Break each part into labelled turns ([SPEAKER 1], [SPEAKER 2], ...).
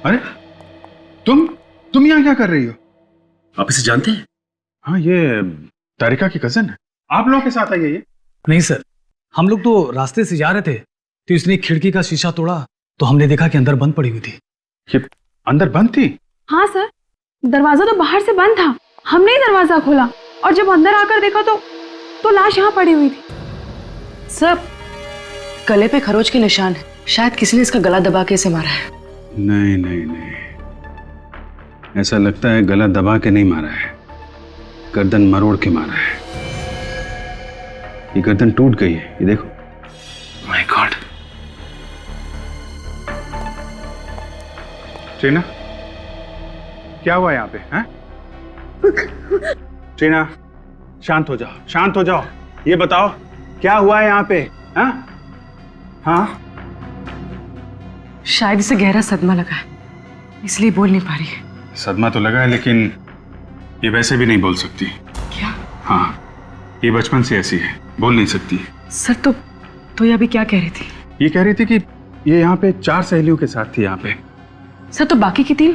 [SPEAKER 1] अरे तुम यहाँ क्या कर रही हो?
[SPEAKER 2] आप इसे जानते हैं?
[SPEAKER 1] हाँ, ये तारिका की कजन है। आप लोगों के साथ आई है ये?
[SPEAKER 3] नहीं सर, हम लोग तो रास्ते से जा रहे थे तो इसने खिड़की का शीशा तोड़ा तो हमने देखा कि अंदर बंद पड़ी हुई थी।
[SPEAKER 1] ये अंदर बंद थी?
[SPEAKER 4] हाँ सर, दरवाजा तो बाहर से बंद था, हमने ही दरवाजा खोला और जब अंदर आकर देखा तो लाश यहाँ पड़ी हुई थी।
[SPEAKER 5] सर, गले पे खरोच के निशान है, शायद किसी ने इसका गला दबा के इसे मारा है।
[SPEAKER 1] नहीं नहीं नहीं, ऐसा लगता है गला दबा के नहीं मारा है, गर्दन मरोड़ के मारा है। ये गर्दन टूट गई है, ये देखो।
[SPEAKER 2] My God.
[SPEAKER 1] ट्रीना, क्या हुआ यहाँ पे? हैं? ट्रीना, शांत हो जाओ, शांत हो जाओ। ये बताओ क्या हुआ है यहाँ पे? हाँ?
[SPEAKER 5] शायद इसे गहरा सदमा लगा है, इसलिए बोल नहीं पा रही है।
[SPEAKER 1] सदमा तो लगा है, लेकिन ये वैसे भी नहीं बोल सकती।
[SPEAKER 5] क्या?
[SPEAKER 1] हाँ, ये बचपन से ऐसी है, बोल नहीं सकती।
[SPEAKER 5] सर तो ये अभी क्या कह रही थी?
[SPEAKER 1] ये कह रही थी कि ये यहाँ पे 4 सहेलियों के साथ थी यहाँ पे।
[SPEAKER 5] सर, तो बाकी की 3?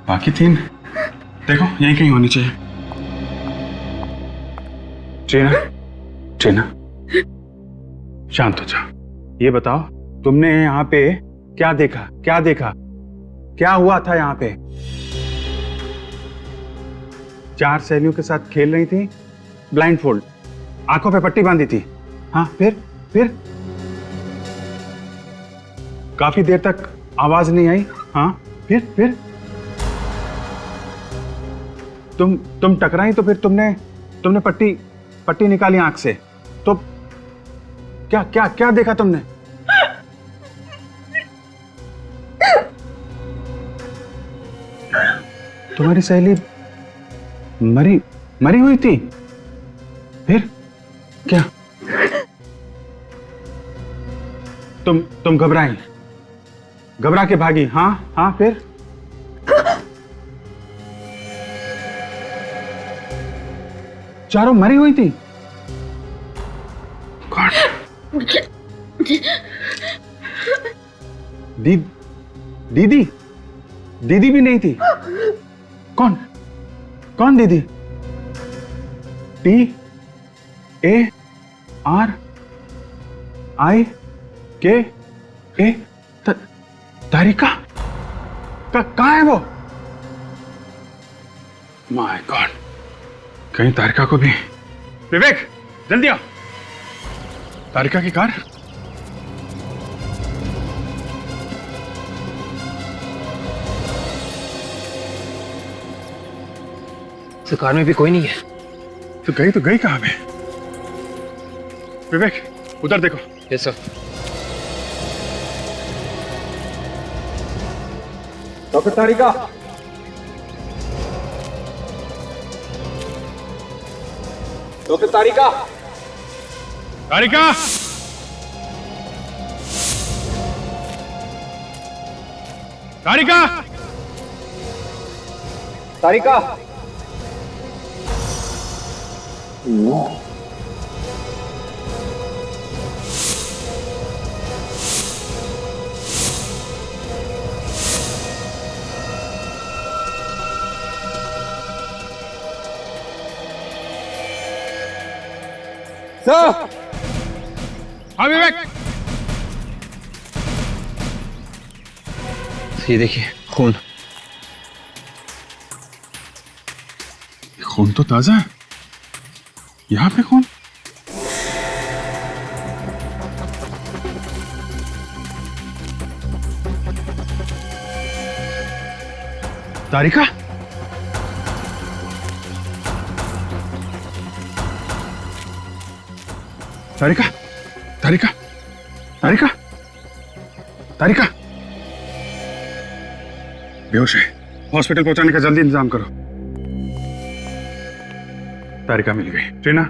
[SPEAKER 1] बाकी 3 देखो यहीं कहीं होनी चाहिए। ट्रीना, शांत हो जाओ। ये बताओ तुमने यहाँ पे क्या देखा? क्या हुआ था यहाँ पे? 4 सहेलियों के साथ खेल रही थी, ब्लाइंडफोल्ड, आंखों पे पट्टी बांधी थी। हाँ, फिर काफी देर तक आवाज नहीं आई। हाँ, फिर तुम टकराई तो फिर तुमने पट्टी निकाली आंख से। तो क्या देखा तुमने? तुम्हारी सहेली मरी हुई थी? फिर क्या? तुम घबरा के भागी? हाँ, फिर? चारों मरी हुई थी? दीदी भी नहीं थी? कौन दीदी? TARIKA? तारिका? कहाँ है वो? माय गॉड, कहीं तारिका को भी। विवेक, जल्दी आओ। तारिका की कार?
[SPEAKER 3] तो कार में भी कोई नहीं है।
[SPEAKER 1] तो गई कहाँ पे? विवेक, उधर देखो।
[SPEAKER 3] Yes sir.
[SPEAKER 1] डॉक्टर तारिका, तारिका, सर। हाँ विवेक,
[SPEAKER 2] ये देखिए खून।
[SPEAKER 1] खून तो ताजा है। यहाँ पे खून? तारिका? तारिका? तारिका? तारिका? तारिका? बेहोश है। हॉस्पिटल पहुंचाने का जल्दी इंतजाम करो। तारिका मिल गई। ट्रीना,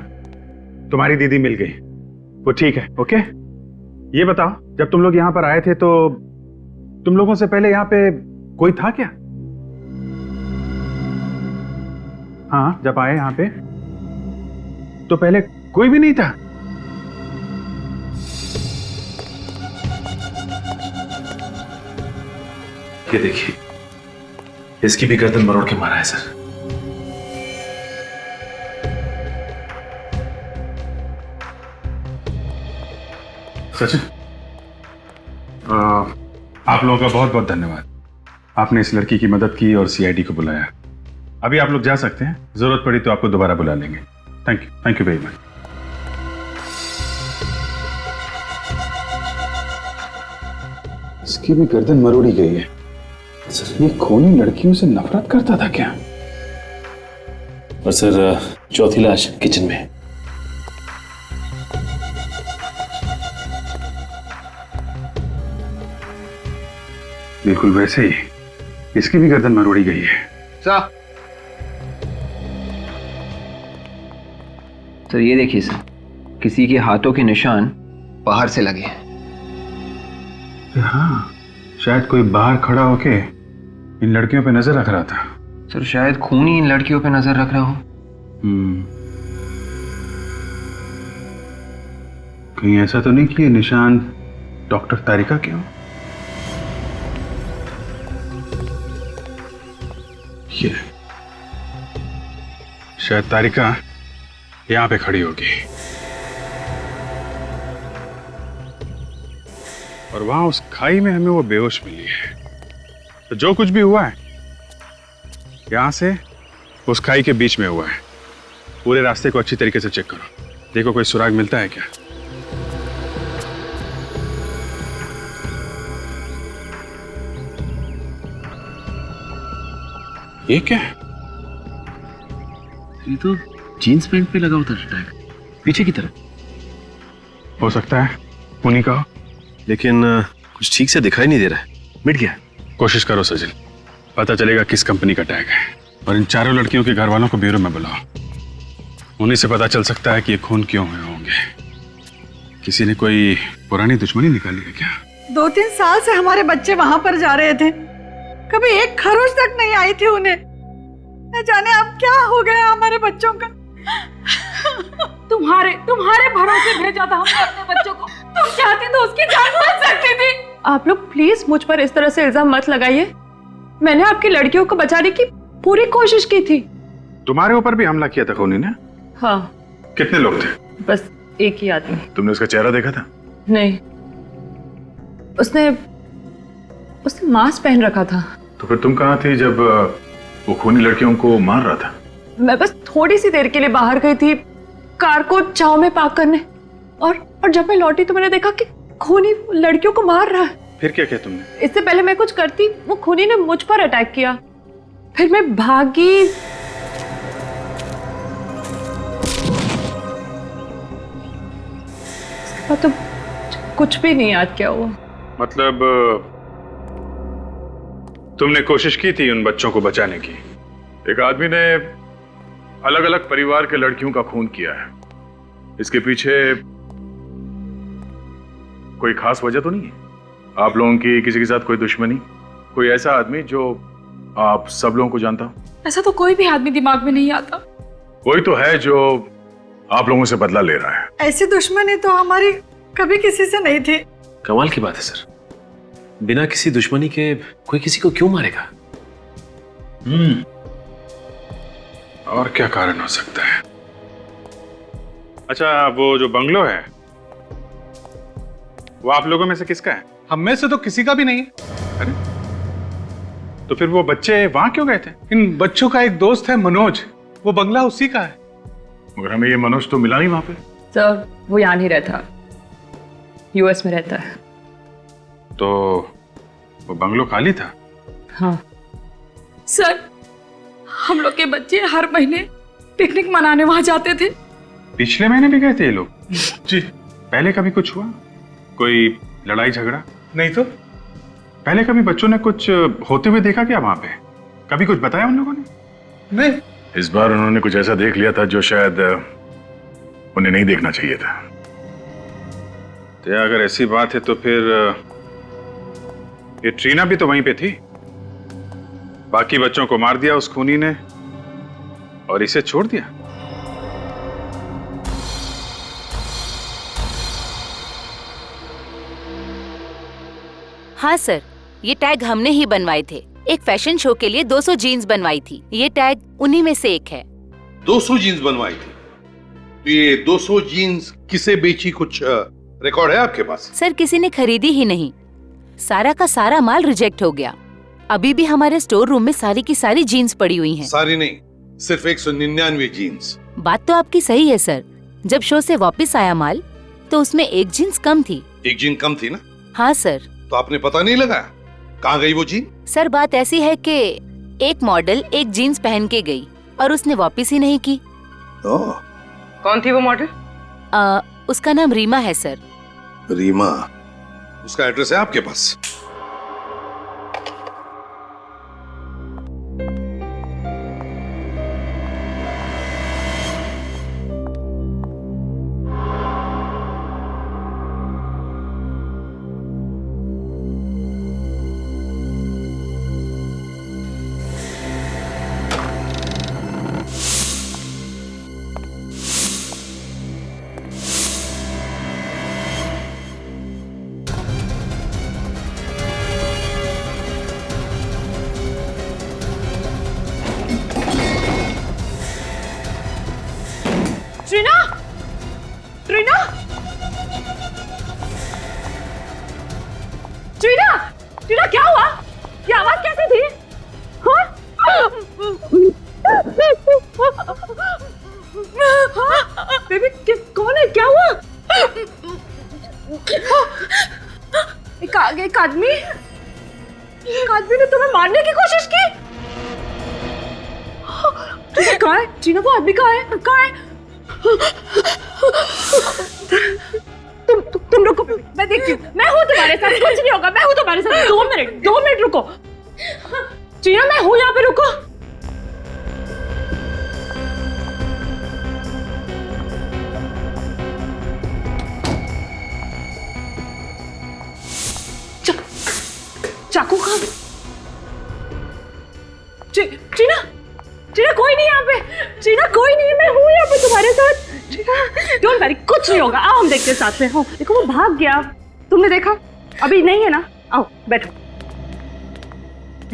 [SPEAKER 1] तुम्हारी दीदी मिल गई। वो ठीक है। ओके, ये बताओ, जब तुम लोग यहां पर आए थे तो तुम लोगों से पहले यहां पे कोई था क्या? हाँ, जब आए यहां पे तो पहले कोई भी नहीं था।
[SPEAKER 2] ये देखिए, इसकी भी गर्दन मरोड़ के मारा है सर।
[SPEAKER 1] सचिन, आप लोगों का बहुत बहुत धन्यवाद। आपने इस लड़की की मदद की और सीआईडी को बुलाया। अभी आप लोग जा सकते हैं। जरूरत पड़ी तो आपको दोबारा बुला लेंगे। Thank you very much. इसकी भी गर्दन मरोड़ी गई है। ये खूनी लड़कियों से नफरत करता था क्या?
[SPEAKER 2] और सर, चौथी लाश किचन में है।
[SPEAKER 1] बिल्कुल वैसे ही इसकी भी गर्दन मरोड़ी गई है।
[SPEAKER 6] सर ये देखिए सर, किसी के हाथों के निशान बाहर से लगे हैं।
[SPEAKER 1] हाँ, शायद कोई बाहर खड़ा होके इन लड़कियों पे नजर रख रहा था।
[SPEAKER 6] सर शायद खून ही इन लड़कियों पे नजर रख रहा हो।
[SPEAKER 1] कहीं ऐसा तो नहीं कि ये निशान डॉक्टर तारिका के हो? ये शायद तारिका यहां पे खड़ी होगी और वहां उस खाई में हमें वो बेहोश मिली है। तो जो कुछ भी हुआ है यहां से उस खाई के बीच में हुआ है। पूरे रास्ते को अच्छी तरीके से चेक करो, देखो कोई सुराग मिलता है क्या। ये क्या है?
[SPEAKER 2] ये तो जीन्स पैंट पे लगा होता टैग, पीछे की तरफ।
[SPEAKER 1] हो सकता है उन्हीं का हो,
[SPEAKER 2] लेकिन कुछ ठीक से दिखाई नहीं दे रहा है। मिट गया।
[SPEAKER 1] कोशिश करो सचिन, पता चलेगा किस कंपनी का टैग है। और इन चारों लड़कियों के घर वालों को ब्यूरो में बुलाओ, उन्हीं से पता चल सकता है कि ये खून क्यों हुए होंगे। किसी ने कोई पुरानी दुश्मनी निकाली है क्या?
[SPEAKER 7] 2-3 साल से हमारे बच्चे वहां पर जा रहे थे, कभी एक खरोच तक नहीं आई थी उन्हें। न जाने अब क्या हो गया हमारे बच्चों का।
[SPEAKER 4] तुम्हारे भरोसे भेजा था हमने अपने बच्चों को। तुम चाहती तो उसकी जान बच सकती थी। आप लोग प्लीज मुझ पर इस तरह से इल्जाम मत लगाइए। मैंने आपकी लड़कियों को बचाने की पूरी कोशिश की थी।
[SPEAKER 1] तुम्हारे ऊपर भी हमला किया था खूनी ने?
[SPEAKER 5] हाँ,
[SPEAKER 1] कितने लोग थे?
[SPEAKER 5] बस एक ही आदमी।
[SPEAKER 1] तुमने उसका चेहरा देखा था?
[SPEAKER 5] नहीं, उसने मास्क पहन रखा था।
[SPEAKER 1] तो फिर तुम कहाँ थी जब वो खूनी लड़कियों को मार रहा था?
[SPEAKER 5] मैं बस थोड़ी सी देर के लिए बाहर गई थी कार को छांव में पार्क करने, और जब मैं लौटी तो मैंने देखा कि खूनी लड़कियों को मार रहा है।
[SPEAKER 1] फिर क्या किया तुमने?
[SPEAKER 5] इससे पहले मैं कुछ करती, वो खूनी ने मुझ पर अटैक किया। फिर मैं भागी। उसके बाद तो कुछ भी नहीं याद क्या हुआ।
[SPEAKER 1] मतलब तुमने कोशिश की थी उन बच्चों को बचाने की। एक आदमी ने अलग अलग परिवार के लड़कियों का खून किया है, इसके पीछे कोई खास वजह तो नहीं है? आप लोगों की किसी के साथ कोई दुश्मनी? कोई ऐसा आदमी जो आप सब लोगों को जानता हो?
[SPEAKER 4] ऐसा तो कोई भी आदमी दिमाग में नहीं आता।
[SPEAKER 1] कोई तो है जो आप लोगों से बदला ले रहा है।
[SPEAKER 7] ऐसी दुश्मनी तो हमारी कभी किसी से नहीं थी।
[SPEAKER 2] कमाल की बात है सर, बिना किसी दुश्मनी के कोई किसी को क्यों मारेगा?
[SPEAKER 1] और क्या कारण हो सकता है? अच्छा, वो जो बंगलो है वो आप लोगों में से किसका है?
[SPEAKER 3] हम में से तो किसी का भी नहीं है।
[SPEAKER 1] अरे तो फिर वो बच्चे वहां क्यों गए थे?
[SPEAKER 8] इन बच्चों का एक दोस्त है मनोज, वो बंगला उसी का है।
[SPEAKER 1] मगर हमें ये मनोज तो मिला नहीं वहां पे।
[SPEAKER 5] सर वो यहाँ नहीं रहता, यूएस में रहता है।
[SPEAKER 1] तो वो बंगलो खाली था?
[SPEAKER 5] हाँ
[SPEAKER 4] सर हम लोग के बच्चे हर महीने पिकनिक मनाने वहां जाते थे।
[SPEAKER 1] पिछले महीने भी गए थे ये लोग?
[SPEAKER 8] जी।
[SPEAKER 1] पहले कभी कुछ हुआ? कोई लड़ाई झगड़ा?
[SPEAKER 8] नहीं तो
[SPEAKER 1] पहले कभी बच्चों ने कुछ होते हुए देखा क्या वहां पे? कभी कुछ बताया उन लोगों ने?
[SPEAKER 8] नहीं।
[SPEAKER 9] इस बार उन्होंने कुछ ऐसा देख लिया था जो शायद उन्हें नहीं देखना चाहिए था।
[SPEAKER 1] तो अगर ऐसी बात है तो फिर ये ट्रीना भी तो वहीं पे थी। बाकी बच्चों को मार दिया उस खूनी ने और इसे छोड़ दिया।
[SPEAKER 10] हाँ सर, ये टैग हमने ही बनवाए थे। एक फैशन शो के लिए 200 जीन्स बनवाई थी। ये टैग उन्हीं में से एक है।
[SPEAKER 11] 200 जीन्स बनवाई थी? तो ये 200 जीन्स किसे बेची, कुछ रिकॉर्ड है आपके पास?
[SPEAKER 10] सर किसी ने खरीदी ही नहीं, सारा का सारा माल रिजेक्ट हो गया। अभी भी हमारे स्टोर रूम में सारी की सारी जीन्स पड़ी हुई हैं।
[SPEAKER 11] सारी नहीं, सिर्फ 199 जीन्स।
[SPEAKER 10] बात तो आपकी सही है सर। जब शो से वापस आया माल तो उसमें एक जीन्स कम थी।
[SPEAKER 11] एक जीन कम थी ना?
[SPEAKER 10] हाँ सर।
[SPEAKER 11] तो आपने पता नहीं लगाया कहाँ गई वो जीन?
[SPEAKER 10] सर बात ऐसी है कि एक मॉडल एक जीन्स पहन के गई और उसने वापस ही नहीं की।
[SPEAKER 5] कौन थी वो मॉडल?
[SPEAKER 10] उसका नाम रीमा है सर।
[SPEAKER 11] रीमा? उसका एड्रेस है आपके पास?
[SPEAKER 5] ट्रीना, ट्रीना, ट्रीना, ट्रीना क्या हुआ? ये आवाज कैसे थी? हाँ? बेबी कौन है? क्या हुआ? एक आदमी ने तुम्हें मारने की कोशिश की। कहाँ है ट्रीना? वो आदमी कहाँ है? कहाँ है? तुम रुको, मैं देखती हूँ। मैं हूँ तुम्हारे साथ, कुछ नहीं होगा। मैं हूँ तुम्हारे साथ। 2 मिनट रुको ट्रीना, मैं हूँ यहाँ पे, रुको। चाकू कहाँ? ट्रीना, ट्रीना कोई नहीं यहाँ पे। ट्रीना कोई नहीं है, मैं हूँ यहाँ पे तुम्हारे साथ। डोंट वरी, कुछ नहीं होगा। आओ हम देखते हैं साथ में। हो देखो वो भाग गया। तुमने देखा? अभी नहीं है ना? आओ बैठो,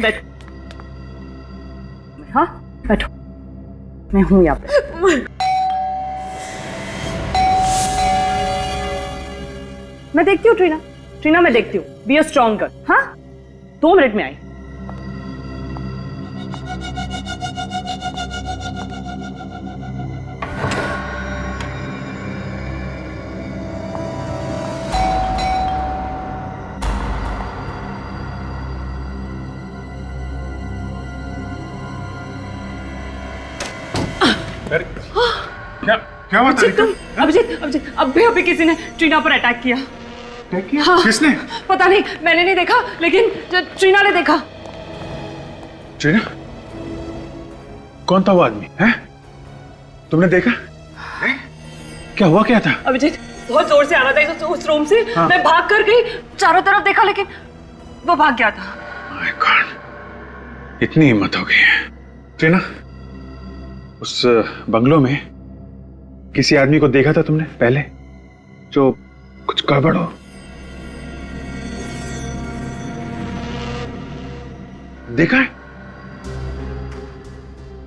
[SPEAKER 5] बैठो। हाँ बैठो, मैं हूँ यहाँ पे। मैं देखती हूँ ट्रीना, ट्रीना मैं देखती हूँ। Be a strong girl. हाँ 2 मिनट में आई।
[SPEAKER 1] क्या हुआ?
[SPEAKER 5] अभिजीत, अभी किसी ने ट्रीना पर अटैक किया। हाँ,
[SPEAKER 1] किसने?
[SPEAKER 5] पता नहीं, मैंने नहीं देखा, लेकिन ट्रीना ने देखा।
[SPEAKER 1] ट्रीना? कौन था वो आदमी? है? तुमने देखा? क्या हुआ, क्या था?
[SPEAKER 5] अभिजीत बहुत जोर से आ रहा था उस रूम से।
[SPEAKER 1] हाँ।
[SPEAKER 5] मैं भाग कर गई, चारों तरफ देखा, लेकिन वो भाग गया था।
[SPEAKER 1] माय गॉड, इतनी हिम्मत हो गई है। ट्रीना, उस बंगलो में किसी आदमी को देखा था तुमने पहले, जो कुछ गड़बड़ हो? देखा है?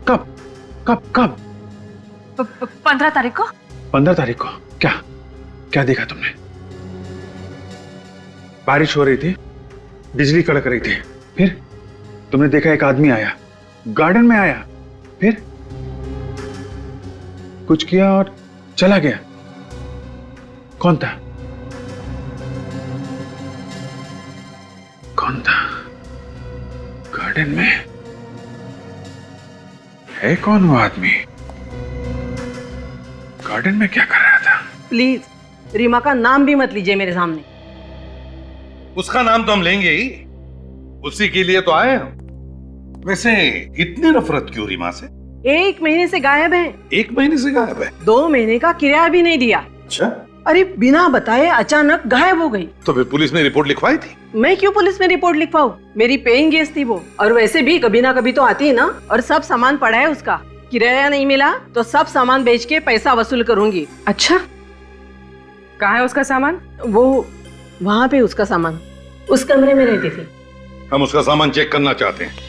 [SPEAKER 1] कब कब कब?
[SPEAKER 5] 15 तारीख को।
[SPEAKER 1] 15 तारीख को? क्या क्या देखा तुमने? बारिश हो रही थी, बिजली कड़क रही थी, फिर तुमने देखा एक आदमी आया, गार्डन में आया, फिर कुछ किया और चला गया। कौन था? कौन था गार्डन में? है कौन वो आदमी? गार्डन में क्या कर रहा था?
[SPEAKER 7] प्लीज रीमा का नाम भी मत लीजिए मेरे सामने।
[SPEAKER 11] उसका नाम तो हम लेंगे ही, उसी के लिए तो आए हम। वैसे इतनी नफरत क्यों रीमा से?
[SPEAKER 7] 1 महीने से गायब है।
[SPEAKER 11] 1 महीने से गायब है?
[SPEAKER 7] 2 महीने का किराया भी नहीं दिया।
[SPEAKER 11] अच्छा।
[SPEAKER 7] अरे बिना बताए अचानक गायब हो गई।
[SPEAKER 11] तो फिर पुलिस में रिपोर्ट लिखवाई थी?
[SPEAKER 7] मैं क्यों पुलिस में रिपोर्ट लिखवाऊं? मेरी पेइंग गेस्ट थी वो, और वैसे भी कभी ना कभी तो आती है ना। और सब सामान पड़ा है उसका, किराया नहीं मिला तो सब सामान बेच के पैसा वसूल करूंगी।
[SPEAKER 5] अच्छा, कहाँ है उसका सामान?
[SPEAKER 7] वो वहाँ पे उसका सामान, उस कमरे में रहती थी।
[SPEAKER 11] हम उसका सामान चेक करना चाहते हैं।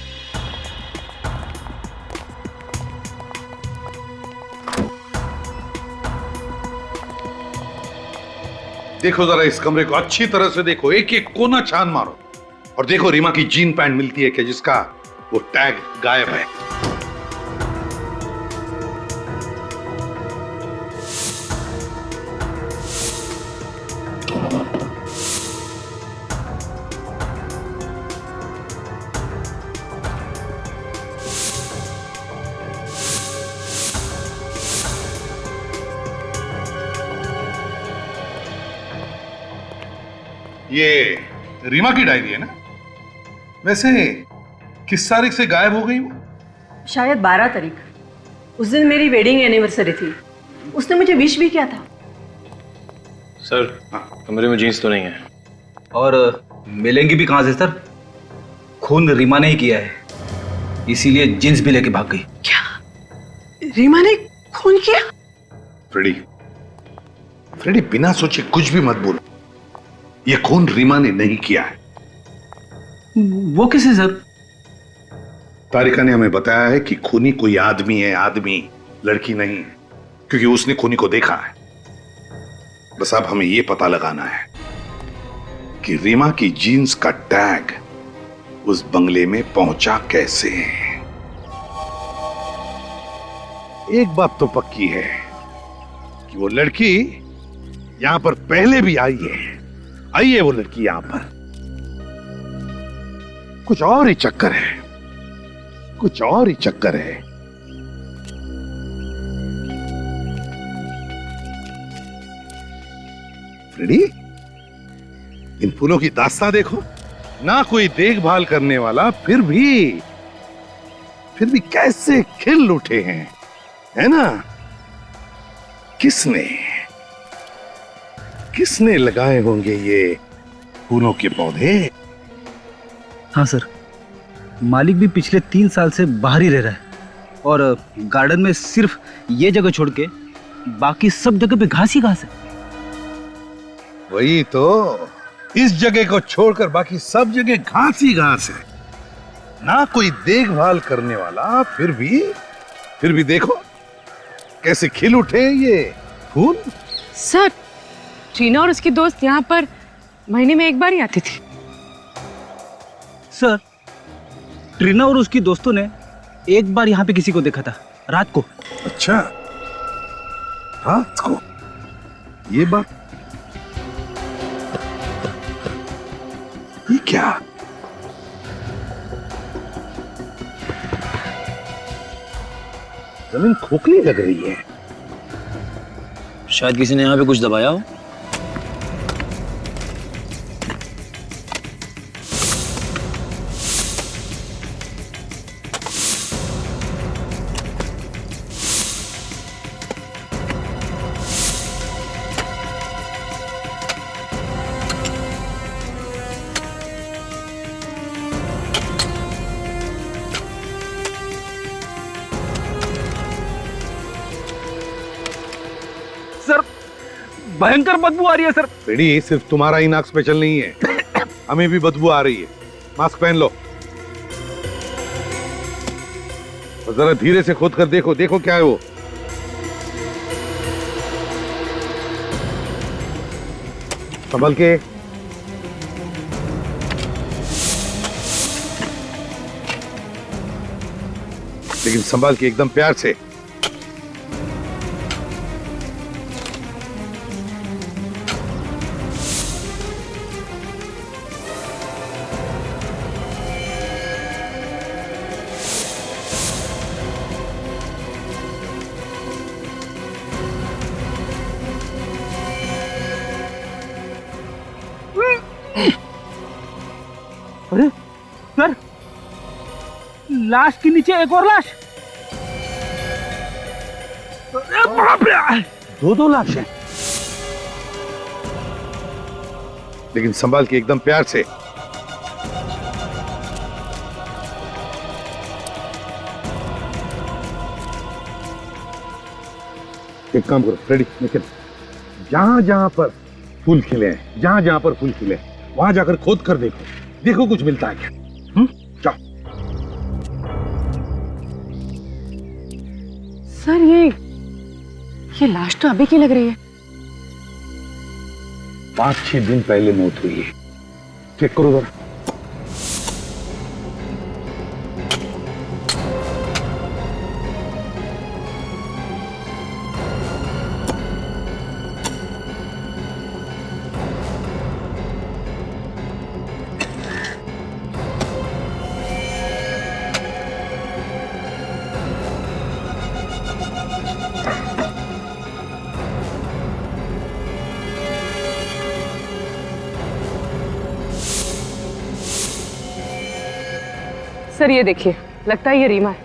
[SPEAKER 11] देखो जरा इस कमरे को अच्छी तरह से देखो, एक एक कोना छान मारो और देखो रीमा की जीन पैंट मिलती है क्या जिसका वो टैग गायब है। ये रीमा की डायरी है ना? वैसे किस तारीख से गायब हो गई वो?
[SPEAKER 7] शायद 12 तारीख। उस दिन मेरी वेडिंग एनिवर्सरी थी, उसने मुझे विश भी किया था।
[SPEAKER 2] सर कमरे में जीन्स तो नहीं है।
[SPEAKER 3] और मिलेंगी भी कहां से सर? खून रीमा ने ही किया है, इसीलिए जींस भी लेके भाग गई।
[SPEAKER 7] क्या रीमा ने खून किया?
[SPEAKER 11] फ्रेडी, फ्रेडी बिना सोचे कुछ भी मत बोलो। ये खून रीमा ने नहीं किया है।
[SPEAKER 3] वो किसे सर?
[SPEAKER 11] तारिका ने हमें बताया है कि खूनी कोई आदमी है, आदमी, लड़की नहीं, क्योंकि उसने खूनी को देखा है। बस अब हमें यह पता लगाना है कि रीमा की जीन्स का टैग उस बंगले में पहुंचा कैसे। एक बात तो पक्की है कि वो लड़की यहां पर पहले भी आई है वो लड़की यहां पर। कुछ और ही चक्कर है, कुछ और ही चक्कर है। फ्रेडी, इन फूलों की दास्तां देखो ना, कोई देखभाल करने वाला, फिर भी कैसे खिल उठे हैं, है ना? किसने लगाए होंगे ये फूलों के पौधे?
[SPEAKER 3] हाँ सर, मालिक भी पिछले 3 साल से बाहर ही रह रहा है और गार्डन में सिर्फ ये जगह छोड़ के बाकी सब जगह पे घास ही घास है।
[SPEAKER 11] वही तो, इस जगह को छोड़कर बाकी सब जगह घास ही घास है, ना कोई देखभाल करने वाला, फिर भी देखो कैसे खिल उठे ये फूल।
[SPEAKER 5] सर, टीना और उसकी दोस्त यहाँ पर महीने में 1 बार ही आती थी।
[SPEAKER 3] सर, ट्रीना और उसकी दोस्तों ने एक बार यहाँ पे किसी को देखा था रात को।
[SPEAKER 11] अच्छा, रात को? ये बात, ये क्या? जमीन खोखली लग रही है।
[SPEAKER 3] शायद किसी ने यहाँ पे कुछ दबाया हो। सर, भयंकर बदबू आ रही है सर।
[SPEAKER 11] बेड़ी, सिर्फ तुम्हारा ही नाक स्पेशल नहीं है, हमें भी बदबू आ रही है। मास्क पहन लो और जरा धीरे से खोद कर देखो, देखो क्या है वो। संभल के। लेकिन संभाल के, एकदम प्यार से।
[SPEAKER 3] अरे सर, लाश के नीचे एक और लाश। अरे बाप रे, दो लाश हैं।
[SPEAKER 11] लेकिन संभाल के, एकदम प्यार से। एक काम करो फ्रेडी, लेकिन जहां जहां पर फूल खिले हैं, जहां जहां पर फूल खिले हैं, वहां जाकर खोद कर देखो कुछ मिलता है क्या। जाओ।
[SPEAKER 5] सर ये लाश तो अभी की लग रही है।
[SPEAKER 11] 5-6 दिन पहले मौत हुई है। चेक करो जरा।
[SPEAKER 5] सर ये देखिए, लगता है ये रीमा है।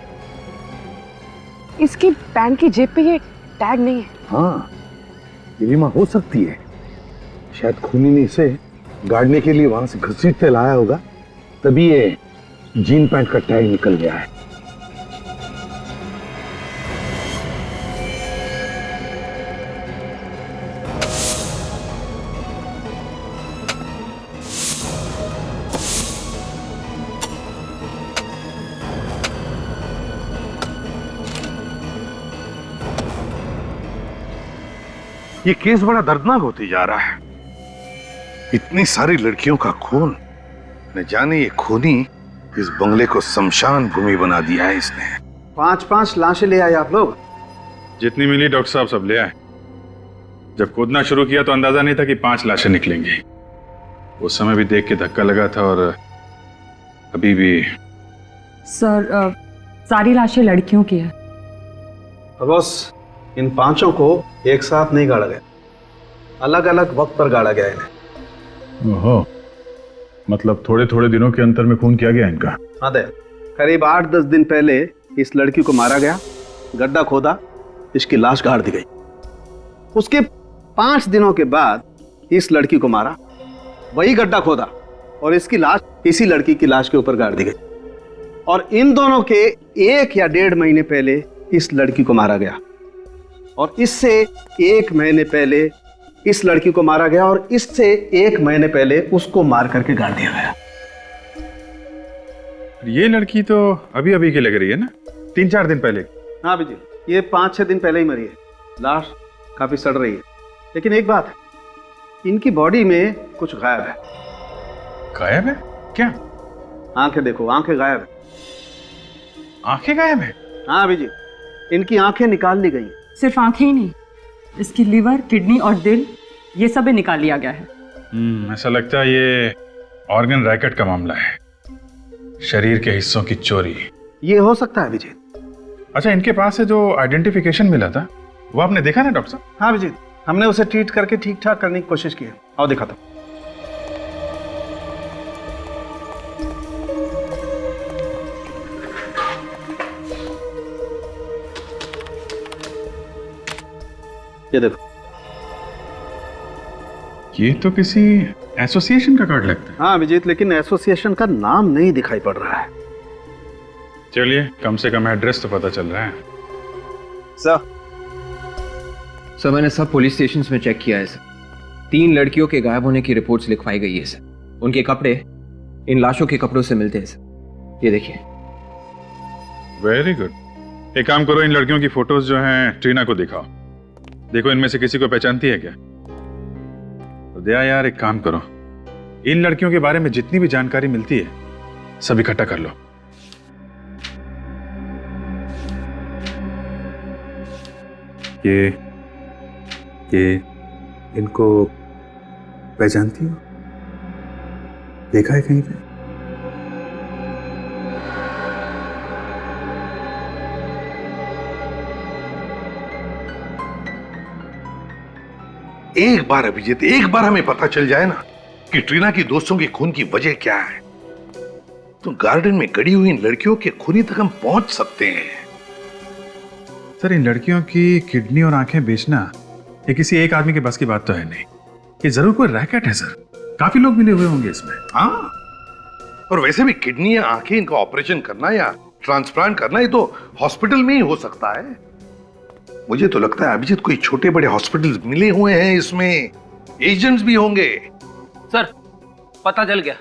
[SPEAKER 5] इसकी पैंट की जेब पे ये टैग नहीं है।
[SPEAKER 11] हाँ, ये रीमा हो सकती है। शायद खूनी ने इसे गाड़ने के लिए वहां से घसीटते लाया होगा, तभी ये जीन पैंट का टैग निकल गया है। ये केस बड़ा दर्दनाक होती जा रहा है। इतनी सारी लड़कियों का खून, न जाने ये खूनी इस बंगले को शमशान भूमि बना दिया है इसने।
[SPEAKER 3] 5-5 लाशें ले आए आप लोग।
[SPEAKER 1] जितनी मिली डॉक्टर साहब सब ले आए। जब खोदना शुरू किया तो अंदाजा नहीं था कि 5 लाशें निकलेंगी। उस समय भी देख के धक्का लगा था और अभी भी।
[SPEAKER 4] सर सारी लाशें लड़कियों की है।
[SPEAKER 3] बॉस, इन 5 को एक साथ नहीं गाड़ा गया, अलग अलग वक्त पर गाड़ा गया इन्हें।
[SPEAKER 1] ओहो, मतलब थोड़े थोड़े दिनों के अंतर में खून किया गया इनका।
[SPEAKER 3] हाँ दे, करीब 8-10 दिन पहले इस लड़की को मारा गया, गड्ढा खोदा, इसकी लाश गाड़ दी गई। उसके 5 दिनों के बाद इस लड़की को मारा, वही गड्ढा खोदा और इसकी लाश इसी लड़की की लाश के ऊपर गाड़ दी गई। और इन दोनों के 1 या 1.5 महीने पहले इस लड़की को मारा गया, और इससे 1 महीने पहले इस लड़की को मारा गया, और इससे 1 महीने पहले उसको मार करके गाड़ दिया गया।
[SPEAKER 1] ये लड़की तो अभी अभी की लग रही है ना, 3-4 दिन पहले।
[SPEAKER 3] हाँ जी, ये 5-6 दिन पहले ही मरी है। लाश काफी सड़ रही है, लेकिन एक बात है, इनकी बॉडी में कुछ गायब है।
[SPEAKER 1] गायब है? क्या?
[SPEAKER 3] आंखें देखो, आंखें गायब है।
[SPEAKER 1] आंखें गायब है?
[SPEAKER 3] हाँ अभिजीत, इनकी आंखें निकाल ली गई।
[SPEAKER 4] सिर्फ आंखें ही नहीं, इसकी लीवर, किडनी और दिल, ये सब भी निकाल लिया गया है।
[SPEAKER 1] ऐसा लगता है ये ऑर्गन रैकेट का मामला है, शरीर के हिस्सों की चोरी।
[SPEAKER 3] ये हो सकता है अभिजीत।
[SPEAKER 1] अच्छा, इनके पास से जो आइडेंटिफिकेशन मिला था वो आपने देखा ना डॉक्टर साहब?
[SPEAKER 3] हाँ अभिजीत, हमने उसे ट्रीट करके ठीक ठाक करने की कोशिश की है। आओ दिखाता हूं। ये देखो,
[SPEAKER 1] ये तो किसी एसोसिएशन का कार्ड लगता है।
[SPEAKER 3] हाँ अभिजीत, लेकिन एसोसिएशन का नाम नहीं दिखाई पड़ रहा है।
[SPEAKER 1] चलिए, कम से कम एड्रेस तो पता चल रहा है।
[SPEAKER 6] सर मैंने सब पुलिस स्टेशन में चेक किया है सर। 3 लड़कियों के गायब होने की रिपोर्ट्स लिखवाई गई है सर। उनके कपड़े इन लाशों के कपड़ों से मिलते हैं सर। ये देखिए।
[SPEAKER 1] Very good. एक काम करो, इन लड़कियों की फोटोज जो हैं ट्रीना को दिखाओ। देखो इनमें से किसी को पहचानती है क्या? तो दया यार, एक काम करो, इन लड़कियों के बारे में जितनी भी जानकारी मिलती है सब इकट्ठा कर लो। ये इनको पहचानती हो? देखा है कहीं पे?
[SPEAKER 11] एक बार अभिजीत, एक बार हमें पता चल जाए ना कि ट्रीना की दोस्तों के खून की वजह क्या है, तो गार्डन में गड़ी हुई इन लड़कियों के खूनी तक हम पहुंच सकते हैं।
[SPEAKER 1] सर, इन लड़कियों की किडनी और आंखें बेचना ये किसी एक आदमी के बस की बात तो है नहीं। ये जरूर कोई रैकेट है सर। काफी लोग मिले हुए होंगे इसमें।
[SPEAKER 11] हाँ, और वैसे भी किडनी या आंखें इनका ऑपरेशन करना या ट्रांसप्लांट करना ये तो हॉस्पिटल में ही हो सकता है। मुझे तो लगता है अभिजीत कोई छोटे बड़े हॉस्पिटल मिले हुए हैं, इसमें एजेंट्स भी होंगे।
[SPEAKER 12] सर, पता चल गया,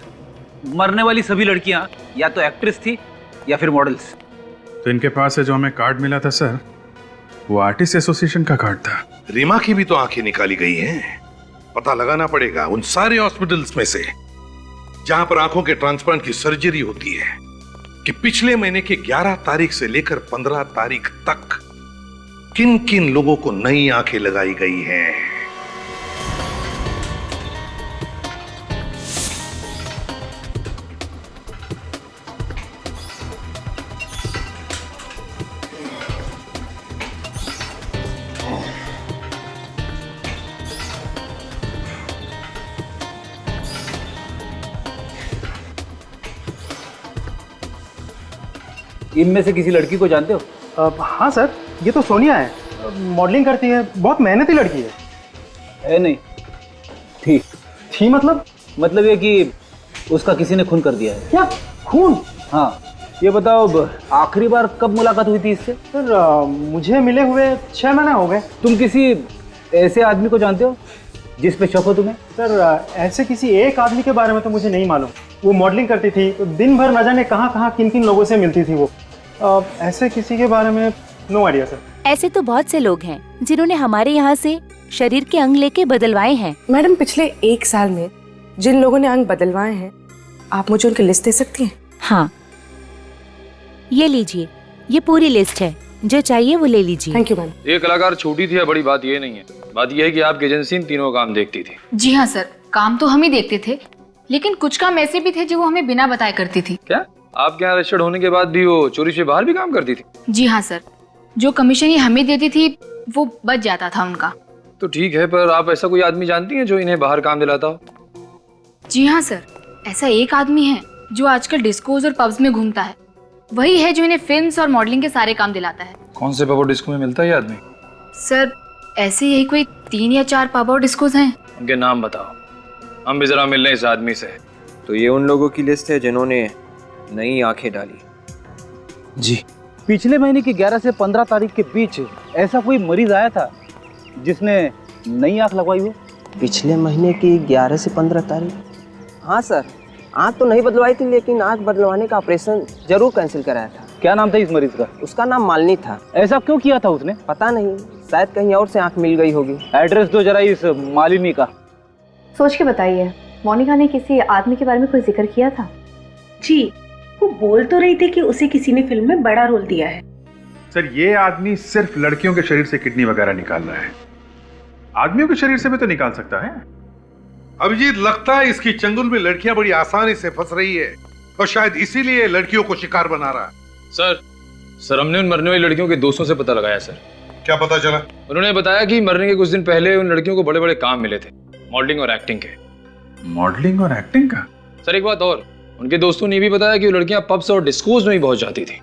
[SPEAKER 12] मरने वाली सभी लड़कियां या तो एक्ट्रेस थी या फिर मॉडल्स।
[SPEAKER 1] तो इनके पास से जो हमें कार्ड मिला था सर, वो आर्टिस्ट एसोसिएशन का कार्ड था।
[SPEAKER 11] रीमा की भी तो आंखें निकाली गई हैं। पता लगाना पड़ेगा उन सारे हॉस्पिटल्स में से जहां पर आंखों के ट्रांसप्लांट की सर्जरी होती है कि पिछले महीने के 11 तारीख से लेकर 15 तारीख तक किन किन लोगों को नई आंखें लगाई गई हैं।
[SPEAKER 12] इनमें से किसी लड़की को जानते हो?
[SPEAKER 13] हाँ सर, ये तो सोनिया है, मॉडलिंग करती है, बहुत मेहनती लड़की है।
[SPEAKER 12] नहीं, ठीक
[SPEAKER 13] थी मतलब
[SPEAKER 12] ये कि उसका किसी ने खून कर दिया है।
[SPEAKER 13] क्या खून?
[SPEAKER 12] हाँ, ये बताओ आखिरी बार कब मुलाकात हुई थी इससे?
[SPEAKER 13] सर मुझे मिले हुए 6 महीने हो गए।
[SPEAKER 12] तुम किसी ऐसे आदमी को जानते हो जिस पे शक हो तुम्हें?
[SPEAKER 13] सर ऐसे किसी एक आदमी के बारे में तो मुझे नहीं मालूम। वो मॉडलिंग करती थी तो दिन भर न जाने कहाँ कहाँ किन किन लोगों से मिलती थी वो। ऐसे किसी के बारे में नो आइडिया सर।
[SPEAKER 10] ऐसे तो बहुत से लोग हैं जिन्होंने हमारे यहाँ से शरीर के अंग लेके बदलवाए हैं।
[SPEAKER 5] मैडम, पिछले 1 साल में जिन लोगों ने अंग बदलवाए हैं, आप मुझे उनकी लिस्ट दे सकती हैं?
[SPEAKER 10] हाँ, ये लीजिए, ये पूरी लिस्ट है, जो चाहिए वो ले लीजिए।
[SPEAKER 5] Thank you ma'am.
[SPEAKER 14] ये कलाकार छोटी थी या बड़ी, बात ये नहीं है। बात ये है कि आपकी एजेंसी इन तीनों काम देखती थी।
[SPEAKER 15] जी हाँ सर, काम तो हम ही देखते थे, लेकिन कुछ काम ऐसे भी थे जो वो हमें बिना बताए करती थी।
[SPEAKER 14] क्या आपके यहाँ रजिस्टर्ड होने के बाद भी वो चोरी से बाहर भी काम करती थी?
[SPEAKER 15] जी हाँ सर, जो कमीशन ये हमें देती थी वो बच जाता था उनका।
[SPEAKER 14] तो ठीक है, पर आप ऐसा कोई आदमी जानती हैं जो इन्हें बाहर काम दिलाता हो?
[SPEAKER 15] जी हाँ सर, ऐसा एक आदमी है जो आजकल डिस्कोज और पब्स में घूमता है। वही है जो इन्हें फिल्म्स और मॉडलिंग के सारे काम दिलाता है।
[SPEAKER 14] कौन से पब और डिस्को में मिलता है ये आदमी?
[SPEAKER 15] सर ऐसे यही कोई 3 या 4 पब और डिस्कोज हैं।
[SPEAKER 14] उनके नाम बताओ, हम भी जरा मिल रहे इस आदमी से।
[SPEAKER 6] तो ये उन लोगों की लिस्ट है जिन्होंने नई आंखें डाली।
[SPEAKER 12] जी, पिछले महीने की 11 से 15 तारीख के बीच ऐसा कोई मरीज आया था जिसने नई आंख लगवाई हो?
[SPEAKER 6] पिछले महीने की 11 से 15 तारीख? हाँ सर, आंख तो नहीं बदलवाई थी, लेकिन आंख बदलवाने का ऑपरेशन जरूर कैंसिल कराया था।
[SPEAKER 12] क्या नाम था इस मरीज का?
[SPEAKER 6] उसका नाम मालिनी था।
[SPEAKER 12] ऐसा क्यों किया था उसने?
[SPEAKER 6] पता नहीं, शायद कहीं और से आंख मिल गई होगी।
[SPEAKER 12] एड्रेस दो जरा इस मालिनी का।
[SPEAKER 4] सोच के बताइए, मोनिका ने किसी आदमी के बारे में कोई जिक्र किया था?
[SPEAKER 5] जी, वो बोल तो रही थी कि उसे किसी ने फिल्म में बड़ा रोल दिया है।
[SPEAKER 1] सर, ये आदमी सिर्फ लड़कियों के शरीर से किडनी वगैरह निकाल रहा है, आदमियों के शरीर से भी तो निकाल सकता है।
[SPEAKER 11] अभिजीत, लगता है इसकी चंगुल में लड़कियां बड़ी आसानी से फंस रही है और शायद इसीलिए लड़कियों को शिकार बना रहा है।
[SPEAKER 14] सर हमने उन मरने वाली लड़कियों के दोस्तों से पता लगाया सर।
[SPEAKER 11] क्या पता चला?
[SPEAKER 14] उन्होंने बताया कि मरने के कुछ दिन पहले उन लड़कियों को बड़े बड़े काम मिले थे, मॉडलिंग और एक्टिंग के।
[SPEAKER 1] मॉडलिंग और एक्टिंग का?
[SPEAKER 14] सर एक बात और, उनके दोस्तों ने भी बताया कि वो लड़कियां पब्स और डिस्कोज में भी बहुत जाती थी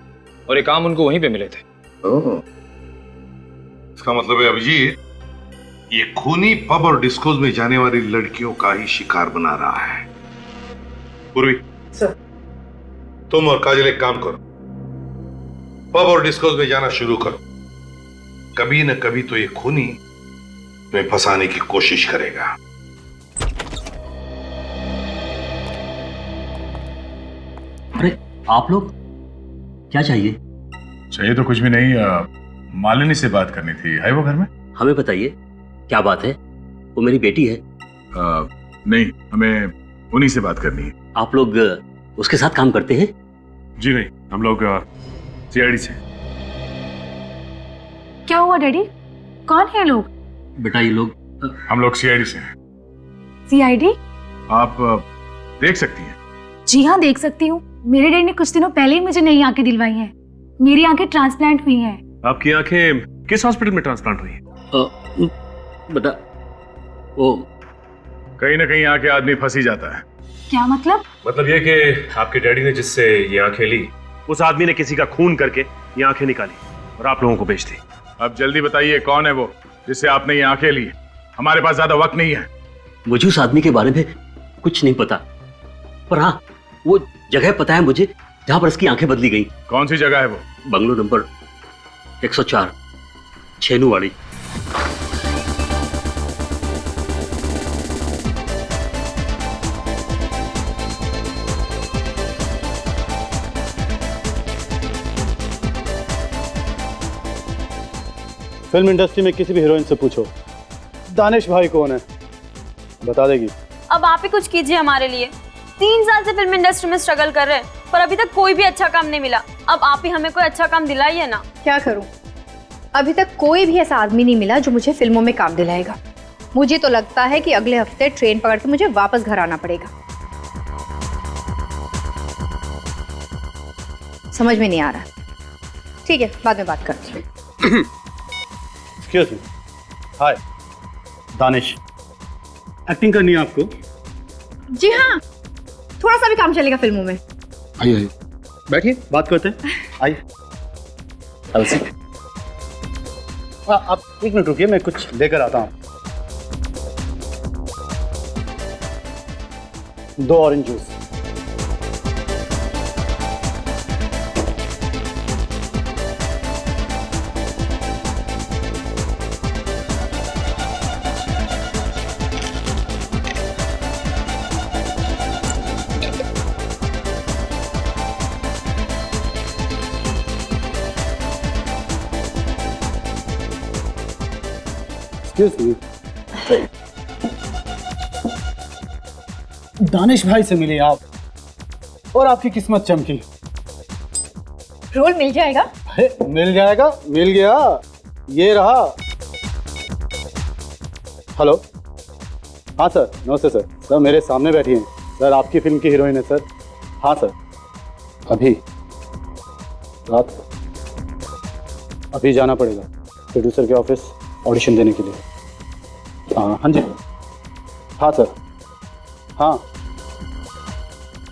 [SPEAKER 14] और ये काम उनको वहीं पे मिले थे।
[SPEAKER 11] इसका मतलब है अभिजीत, ये खूनी पब और डिस्कोज में जाने वाली लड़कियों का ही शिकार बना रहा है। पूर्वी
[SPEAKER 13] सर,
[SPEAKER 11] तुम और काजल एक काम करो, पब और डिस्कोज में जाना शुरू करो। कभी न कभी तो ये खूनी तुम्हें फंसाने की कोशिश करेगा।
[SPEAKER 16] अरे आप लोग, क्या चाहिए?
[SPEAKER 9] चाहिए तो कुछ भी नहीं, मालिनी से बात करनी थी। है वो घर में?
[SPEAKER 16] हमें बताइए, क्या बात है? वो मेरी बेटी है।
[SPEAKER 9] नहीं, हमें उन्हीं से बात करनी है।
[SPEAKER 16] आप लोग उसके साथ काम करते हैं?
[SPEAKER 9] जी नहीं, हम लोग सीआईडी से।
[SPEAKER 15] क्या हुआ डैडी? कौन है लोग?
[SPEAKER 16] बेटा ये लोग
[SPEAKER 9] हम लोग सीआईडी से हैं।
[SPEAKER 15] सीआईडी?
[SPEAKER 9] आप देख सकती हैं।
[SPEAKER 15] जी हाँ, देख सकती हूँ। मेरे डैडी ने कुछ दिनों पहले ही मुझे नई आंखें दिलवाई हैं। मेरी आंखें ट्रांसप्लांट हुई हैं।
[SPEAKER 2] आपकी आंखें किस हॉस्पिटल में ट्रांसप्लांट हुई हैं?
[SPEAKER 16] बेटा वो
[SPEAKER 9] कहीं ना कहीं आके आदमी फंस ही जाता है।
[SPEAKER 15] क्या मतलब?
[SPEAKER 2] मतलब ये कि आपके डैडी ने जिससे ये आंखें ली, उस आदमी ने किसी का खून करके ये आंखें निकाली और आप लोगों को बेच दी।
[SPEAKER 9] अब जल्दी बताइए कौन है वो जिससे आपने ये आंखें ली? हमारे पास ज्यादा वक्त नहीं है।
[SPEAKER 16] मुझे उस आदमी के बारे में कुछ नहीं पता, पर हाँ वो जगह पता है मुझे जहां पर इसकी आंखें बदली गई।
[SPEAKER 9] कौन सी जगह है वो?
[SPEAKER 16] Bungalow number 104 छेनूवाड़ी।
[SPEAKER 12] फिल्म इंडस्ट्री में किसी भी हीरोइन से पूछो दानिश भाई कौन है, बता देगी।
[SPEAKER 5] अब आप ही कुछ कीजिए हमारे लिए। 3 साल से फिल्म इंडस्ट्री में स्ट्रगल कर रहे हैं, पर अभी तक कोई भी अच्छा काम नहीं मिला। अब आप ही हमें कोई अच्छा काम दिलाइए ना।
[SPEAKER 17] क्या करूं? अभी तक कोई भी ऐसा आदमी नहीं मिला जो मुझे फिल्मों में काम दिलाएगा। मुझे तो लगता है कि अगले हफ्ते ट्रेन पकड़ के मुझे वापस घर आना पड़ेगा। समझ में नहीं आ रहा। ठीक है, बाद में बात करती हूँ।
[SPEAKER 12] Excuse me. Hi Danish, acting करनी है आपको?
[SPEAKER 17] जी हाँ, थोड़ा सा भी काम चलेगा फिल्मों में।
[SPEAKER 12] आइए आइए, बैठिए, बात करते हैं। आइए। आप 1 मिनट रुकिए, मैं कुछ लेकर आता हूँ। 2 ऑरेंज जूस। दानिश भाई से मिले आप और आपकी किस्मत चमकी।
[SPEAKER 17] रोल मिल जाएगा?
[SPEAKER 12] मिल जाएगा, मिल गया, ये रहा। हेलो, हाँ सर, नमस्ते सर। सर मेरे सामने बैठी हैं सर, आपकी फिल्म की हीरोइन है सर। हाँ सर, अभी रात अभी जाना पड़ेगा प्रोड्यूसर के ऑफिस ऑडिशन देने के लिए। हाँ जी, हाँ सर, हाँ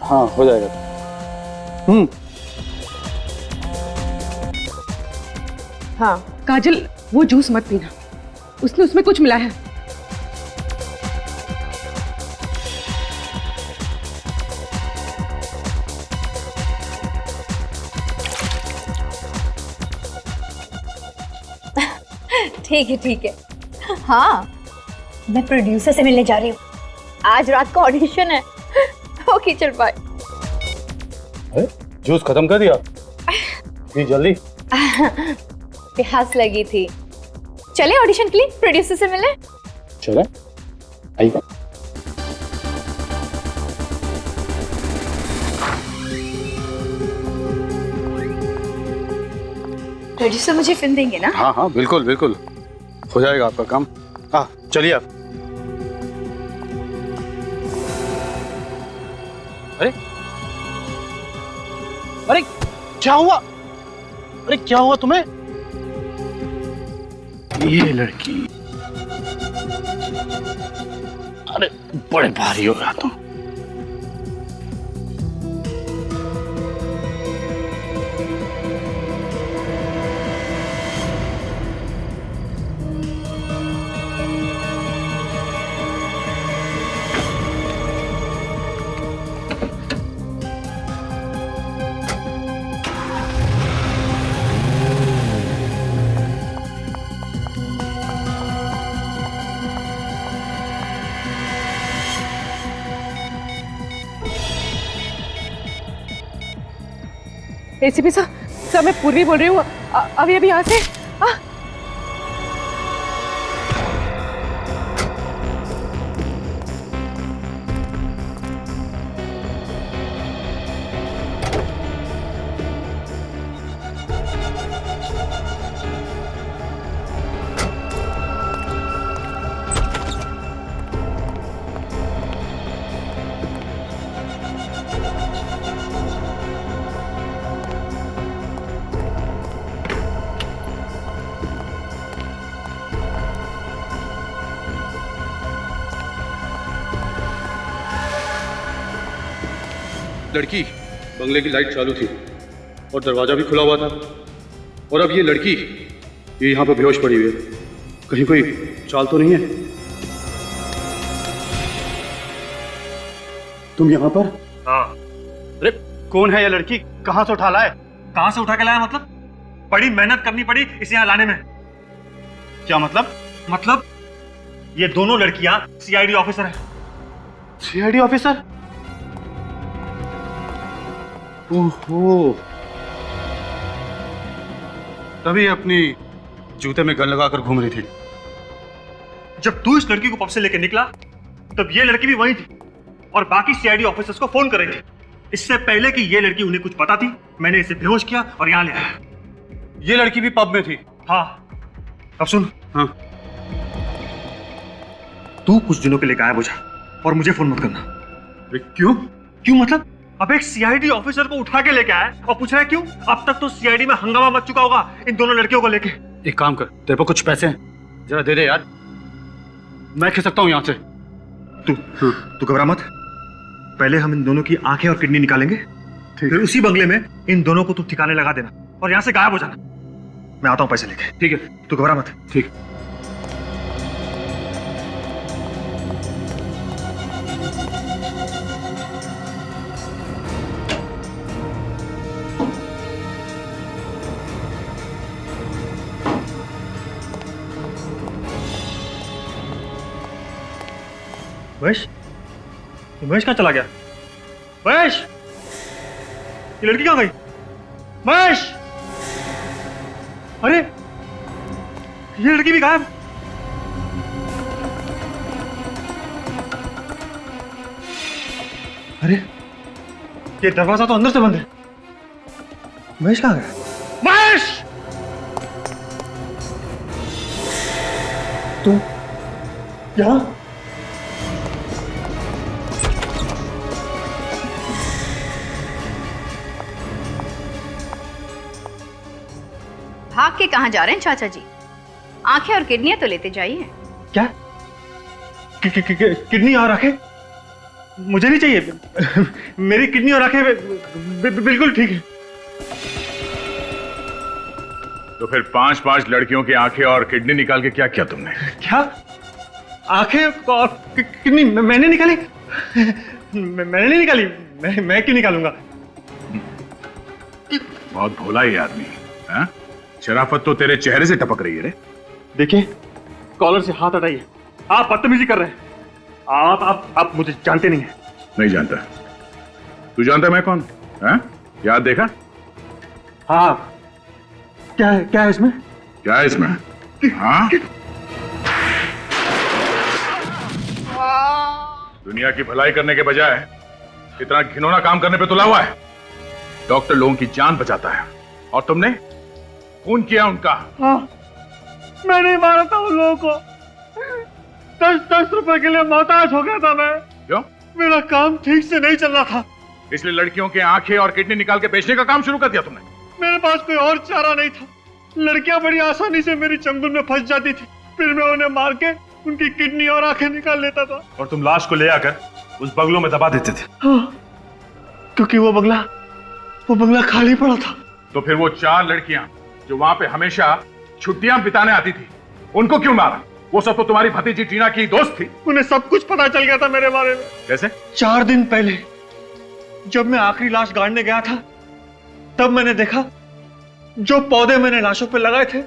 [SPEAKER 12] हाँ हो जाएगा।
[SPEAKER 5] हाँ काजल, वो जूस मत पीना, उसने उसमें कुछ मिला है।
[SPEAKER 17] ठीक है। हाँ, मैं प्रोड्यूसर से मिलने जा रही हूँ। आज रात का ऑडिशन है। ओके चल बाय।
[SPEAKER 12] जूस खत्म कर दिया? जी जल्दी।
[SPEAKER 17] प्यास लगी थी। चले ऑडिशन के लिए प्रोड्यूसर से मिले।
[SPEAKER 12] चले, आइए।
[SPEAKER 17] प्रोड्यूसर मुझे फिल्म देंगे ना?
[SPEAKER 12] हाँ हाँ बिल्कुल बिल्कुल, हो जाएगा आपका काम। हाँ चलिए आप। अरे अरे क्या हुआ? अरे क्या हुआ तुम्हें? ये लड़की, अरे बड़े भारी हो गया तुम।
[SPEAKER 5] एसीपी सर, मैं पूर्वी बोल रही हूँ। अभी यहाँ से
[SPEAKER 12] लड़की बंगले की लाइट चालू थी और दरवाजा भी खुला हुआ था, और अब ये लड़की ये यहाँ पर बेहोश पड़ी हुई है। कहीं कोई चाल तो नहीं है? तुम यहाँ पर?
[SPEAKER 13] हाँ। अरे कौन है ये लड़की? कहाँ से उठा लाए? कहाँ से उठा के लाया मतलब? बड़ी मेहनत करनी पड़ी इसे यहाँ लाने में। क्या मतलब? मतलब ये दोनों लड़कियां सीआईडी ऑफिसर हैं। CID officer? ओहो, तभी अपनी जूते में गन लगाकर घूम रही थी। जब तू इस लड़की को पब से लेकर निकला तब ये लड़की भी वहीं थी और बाकी सीआईडी ऑफिसर्स को फोन कर रही थी। इससे पहले कि ये लड़की उन्हें कुछ पता थी, मैंने इसे बेहोश किया और यहाँ ले आया। ये लड़की भी पब में थी? हाँ। अब सुन, हाँ, तू कुछ दिनों के लिए गायब हो जा और मुझे फोन मत करना। क्यों? क्यों मतलब? अब एक सीआईडी ऑफिसर को उठा के लेके आया और पूछ रहा है क्यों? अब तक तो सीआईडी में हंगामा मच चुका होगा इन दोनों लड़कियों को लेके। एक काम कर, तेरे पर कुछ पैसे हैं, जरा दे दे यार, मैं खिसकता हूँ यहाँ से। तू घबरा मत, पहले हम इन दोनों की आंखें और किडनी निकालेंगे, फिर उसी बंगले में इन दोनों को तू ठिकाने लगा देना और यहाँ से गायब हो जाना। मैं आता हूँ पैसे लेके। ठीक है, तू घबरा मत। ठीक। महेश, महेश कहाँ चला गया? महेश, ये लड़की कहाँ गई? महेश, अरे ये लड़की भी गायब। अरे ये दरवाजा तो अंदर से बंद है। महेश कहाँ गया? महेश, तू यहाँ?
[SPEAKER 17] भाग के कहाँ जा रहे हैं चाचा जी? आंखें और किडनियां तो लेते जाइए।
[SPEAKER 13] क्या? किडनी और आंखें? मुझे नहीं चाहिए। मेरी किडनी और आंखें बिल्कुल ठीक है।
[SPEAKER 9] तो फिर 5-5 लड़कियों की आंखें और किडनी निकाल के क्या किया तुमने?
[SPEAKER 13] क्या? आंखें और किडनी मैंने निकाली? मैंने नहीं निकाली। मैं क्यों निकालूंगा?
[SPEAKER 9] बहुत भोला ये आदमी है। शराफत तो तेरे चेहरे से टपक रही है रे।
[SPEAKER 13] देखिए, कॉलर से हाथ हटाइए। आप बदतमीजी कर रहे हैं। आप मुझे जानते नहीं हैं।
[SPEAKER 9] नहीं जानता। तू जानता मैं कौन? हैं? याद देखा?
[SPEAKER 13] हाँ। क्या है इसमें?
[SPEAKER 9] क्या है इसमें? हाँ? दुनिया की भलाई करने के बजाय इतना घिनौना काम करने पे तुला हुआ है। डॉक्टर लोगों की जान बचाता है और तुमने खून किया उनका।
[SPEAKER 13] हाँ, मैंने मारा था उन लोगों को। 10-10 रुपए के लिए मोहताज हो गया था मैं।
[SPEAKER 9] क्यों?
[SPEAKER 13] मेरा काम ठीक से नहीं चल रहा था,
[SPEAKER 9] इसलिए लड़कियों के आंखें और किडनी निकाल के बेचने का काम शुरू कर दिया तुमने।
[SPEAKER 13] मेरे पास कोई और चारा नहीं था। लड़कियां बड़ी आसानी से मेरी चंगुल में फंस जाती थी, फिर मैं उन्हें मार के उनकी किडनी और आंखें निकाल लेता था।
[SPEAKER 2] और तुम लाश को ले आकर उस बंगलों में दबा देते थे।
[SPEAKER 13] हाँ, क्योंकि वो बंगला खाली पड़ा था।
[SPEAKER 9] तो फिर वो 4 लड़कियां जो वहां पे हमेशा छुट्टियां बिताने आती थी, उनको क्यों मारा? वो सब तो तुम्हारी भतीजी टीना की दोस्त थी।
[SPEAKER 13] उन्हें सब कुछ पता चल गया था मेरे बारे में।
[SPEAKER 9] कैसे?
[SPEAKER 13] 4 दिन पहले जब मैं आखिरी लाश गाड़ने गया था, तब मैंने देखा जो पौधे मैंने लाशों पे लगाए थे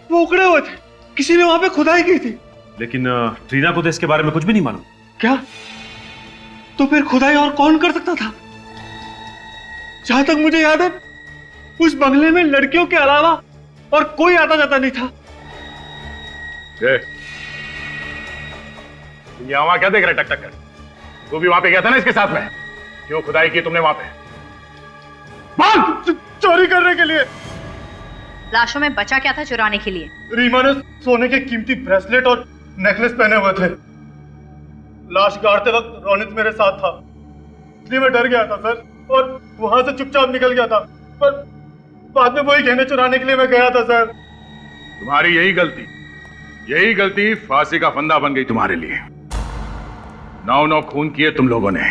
[SPEAKER 13] वो उखड़े हुए थे। किसी ने वहां पे खुदाई की थी।
[SPEAKER 2] लेकिन ट्रीना को तो इसके बारे में कुछ भी नहीं मालूम।
[SPEAKER 13] क्या? तो फिर खुदाई और कौन कर सकता था? जहां तक मुझे याद है, उस बंगले में लड़कियों के अलावा और कोई आता जाता नहीं था।
[SPEAKER 9] वहां क्या देख रहे टक टक कर? तू भी वहां पे गया था ना इसके साथ में? क्यों खुदाई की तुमने वहां पे?
[SPEAKER 13] चोरी करने के लिए।
[SPEAKER 17] लाशों में बचा क्या था चुराने के लिए?
[SPEAKER 13] रीमा ने सोने के कीमती ब्रेसलेट और नेकलेस पहने हुए थे। लाश गाड़ते वक्त रोनित मेरे साथ था, इसलिए मैं डर गया था सर, और वहां से चुपचाप निकल गया था। पर बाद में वही गहने चुराने के लिए मैं गया था सर।
[SPEAKER 9] तुम्हारी यही गलती फांसी का फंदा बन गई तुम्हारे लिए। 9 खून किए तुम लोगों ने,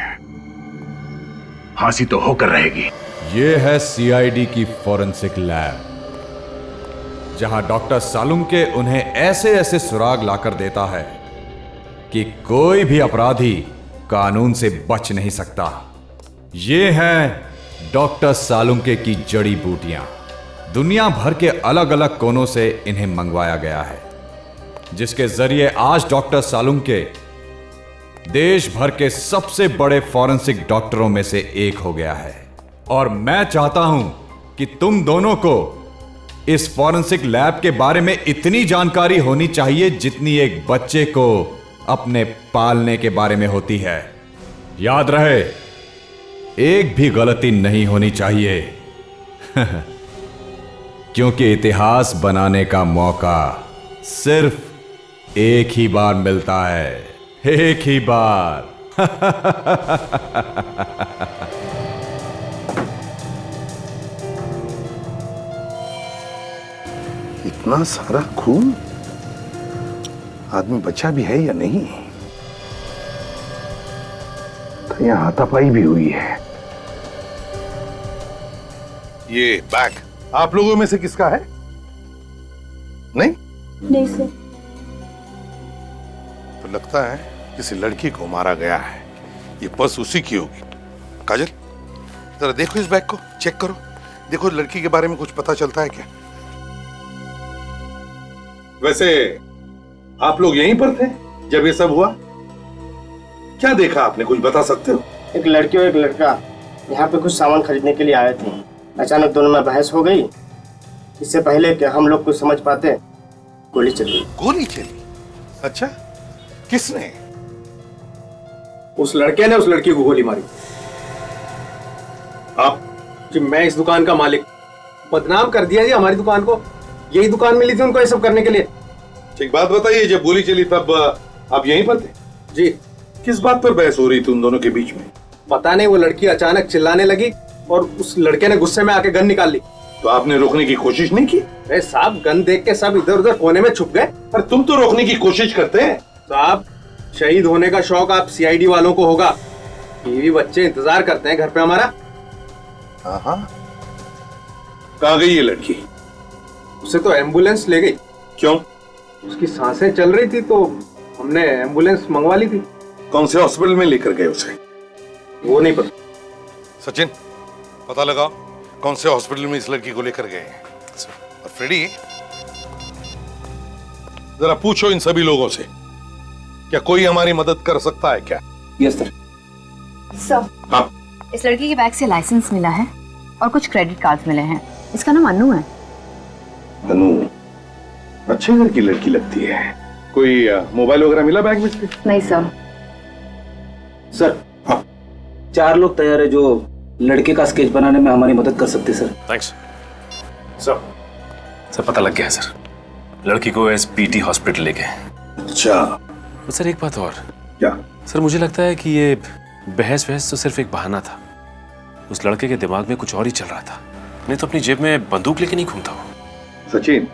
[SPEAKER 9] फांसी तो होकर रहेगी।
[SPEAKER 18] ये है सीआईडी की फॉरेंसिक लैब, जहां डॉक्टर सालुंके उन्हें ऐसे ऐसे सुराग लाकर देता है कि कोई भी अपराधी कानून से बच नहीं सकता। ये हैं डॉक्टर सालुंके की जड़ी बूटियां। दुनिया भर के अलग अलग कोनों से इन्हें मंगवाया गया है, जिसके जरिए आज डॉक्टर सालुंके देश भर के सबसे बड़े फॉरेंसिक डॉक्टरों में से एक हो गया है। और मैं चाहता हूं कि तुम दोनों को इस फॉरेंसिक लैब के बारे में इतनी जानकारी होनी चाहिए जितनी एक बच्चे को अपने पालने के बारे में होती है। याद रहे, एक भी गलती नहीं होनी चाहिए क्योंकि इतिहास बनाने का मौका सिर्फ एक ही बार मिलता है, एक ही बार।
[SPEAKER 11] इतना सारा खून, आदमी बचा भी है या नहीं? तो यहाँ हाथापाई भी हुई है। ये बैग आप लोगों में से किसका है? नहीं?
[SPEAKER 17] नहीं सर।
[SPEAKER 11] तो लगता है किसी लड़की को मारा गया है। ये पर्स उसी की होगी। काजल, जरा देखो इस बैग को, चेक करो, देखो लड़की के बारे में कुछ पता चलता है क्या? वैसे आप लोग यहीं पर थे जब ये सब हुआ? क्या देखा आपने, कुछ बता सकते हो?
[SPEAKER 19] एक लड़की और एक लड़का यहाँ पे कुछ सामान खरीदने के लिए आए थे। अचानक दोनों में बहस हो गई। इससे पहले कि हम लोग कुछ समझ पाते, गोली चली।
[SPEAKER 11] गोली चली? अच्छा, किसने?
[SPEAKER 6] उस लड़के ने उस लड़की को गोली मारी।
[SPEAKER 11] आप?
[SPEAKER 6] जी, मैं इस दुकान का मालिक। बदनाम कर दिया जी हमारी दुकान को। यही दुकान मिली थी उनको ये सब करने के लिए।
[SPEAKER 11] एक बात बताइए, जब गोली चली तब आप यहीं पर थे?
[SPEAKER 6] जी।
[SPEAKER 11] किस बात पर बहस हो रही थी उन दोनों के बीच में?
[SPEAKER 6] पता नहीं, वो लड़की अचानक चिल्लाने लगी और उस लड़के ने गुस्से में आके गन निकाल ली।
[SPEAKER 11] तो आपने रोकने की कोशिश नहीं की?
[SPEAKER 6] अरे साहब, गन देख के सब इधर उधर कोने में छुप गए।
[SPEAKER 11] पर तुम तो रोकने की कोशिश करते हैं।
[SPEAKER 6] साहब, शहीद होने का शौक आप सीआईडी वालों को होगा। बीवी बच्चे इंतजार करते हैं घर पे हमारा।
[SPEAKER 11] हाँ, कहाँ गई ये लड़की?
[SPEAKER 6] उसे तो एम्बुलेंस ले गई।
[SPEAKER 11] क्यों?
[SPEAKER 6] उसकी सांसें चल रही थी तो हमने एम्बुलेंस मंगवा ली थी।
[SPEAKER 11] कौन से हॉस्पिटल में लेकर गए उसे?
[SPEAKER 6] वो नहीं पता।
[SPEAKER 11] सचिन, पता लगाओ कौन से हॉस्पिटल में इस लड़की को लेकर गए हैं। और फ्रेडी, जरा पूछो इन सभी लोगों से, क्या कोई हमारी मदद कर सकता है क्या?
[SPEAKER 6] Yes sir.
[SPEAKER 20] सर,
[SPEAKER 11] हाँ,
[SPEAKER 20] इस लड़की के बैग से लाइसेंस मिला है और कुछ क्रेडिट कार्ड्स मिले हैं। इसका नाम अनु है।
[SPEAKER 11] अनु अच्छे घर की लड़की लगती है। कोई मोबाइल वगैरह मिला बैग में से?
[SPEAKER 20] नहीं सर।
[SPEAKER 21] सर, हाँ, 4 लोग तैयार है जो लड़के का स्केच बनाने में हमारी मदद कर सकते सर।
[SPEAKER 2] थैंक्स सर, पता लग गया है सर। लड़की को एसपीटी हॉस्पिटल ले गए।
[SPEAKER 11] अच्छा।
[SPEAKER 2] तो सर एक बात और।
[SPEAKER 11] क्या?
[SPEAKER 2] सर मुझे लगता है कि ये बहस तो सिर्फ एक बहाना था। उस लड़के के दिमाग में कुछ और ही चल रहा था, नहीं तो अपनी जेब में बंदूक लेके नहीं घूमता वो।
[SPEAKER 11] सचिन,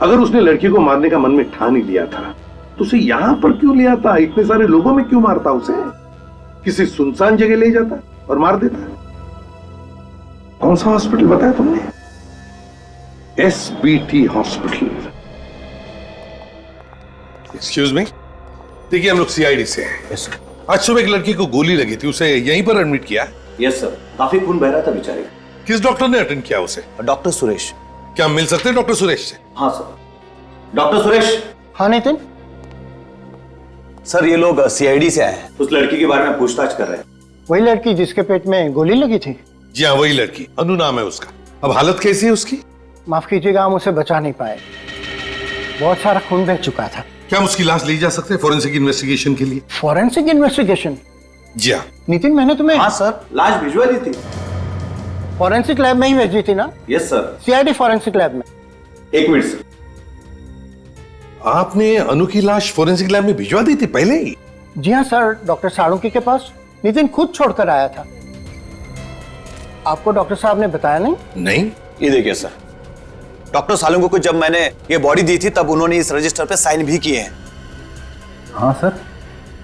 [SPEAKER 11] अगर उसने लड़की को मारने का मन में ठान ही लिया था तो उसे यहां पर क्यों ले आता? इतने सारे लोगों में क्यों मारता? उसे किसी सुनसान जगह ले जाता और मार देता। कौन सा हॉस्पिटल बताया तुमने? SBT hospital. एक्सक्यूज मी, देखिए हम लोग सीआईडी से हैं।
[SPEAKER 21] Yes sir.
[SPEAKER 11] आज सुबह एक लड़की को गोली लगी थी, उसे यहीं पर एडमिट किया?
[SPEAKER 21] यस सर, काफी खून बह रहा था बेचारे।
[SPEAKER 11] किस डॉक्टर ने अटेंड किया उसे?
[SPEAKER 21] डॉक्टर सुरेश।
[SPEAKER 11] क्या मिल सकते हैं डॉक्टर सुरेश से?
[SPEAKER 21] हाँ सर। डॉक्टर सुरेश।
[SPEAKER 12] हाँ नितिन।
[SPEAKER 21] सर, ये लोग सीआईडी से आए हैं, उस लड़की के बारे में पूछताछ कर रहे हैं।
[SPEAKER 12] वही लड़की जिसके पेट में गोली लगी थी?
[SPEAKER 11] जी हाँ, वही लड़की। अनु नाम है उसका। अब हालत कैसी है उसकी?
[SPEAKER 12] माफ कीजिएगा, हम उसे बचा नहीं पाए। बहुत सारा खून बह चुका था।
[SPEAKER 11] क्या हम उसकी लाश ले जा सकते हैं फॉरेंसिक इन्वेस्टिगेशन के लिए?
[SPEAKER 12] Forensic investigation?
[SPEAKER 11] जी हाँ।
[SPEAKER 12] नितिन, मैंने तुम्हें।
[SPEAKER 21] हाँ सर, लाश भिजवा दी थी।
[SPEAKER 12] फॉरेंसिक लैब में ही भेजी थी ना?
[SPEAKER 21] Yes sir.
[SPEAKER 12] CID forensic lab में।
[SPEAKER 21] 1 मिनट सर।
[SPEAKER 11] आपने अनु की लाश फॉरेंसिक लैब में भिजवा दी थी पहले ही?
[SPEAKER 12] जी हाँ सर, डॉक्टर साळुंके के पास नितिन खुद छोड़कर आया था। आपको डॉक्टर साहब ने बताया नहीं?
[SPEAKER 11] नहीं।
[SPEAKER 22] ये देखिए सर, डॉक्टर साळुंके को जब मैंने ये बॉडी दी थी तब उन्होंने इस रजिस्टर पे साइन भी किए हैं।
[SPEAKER 19] हाँ सर,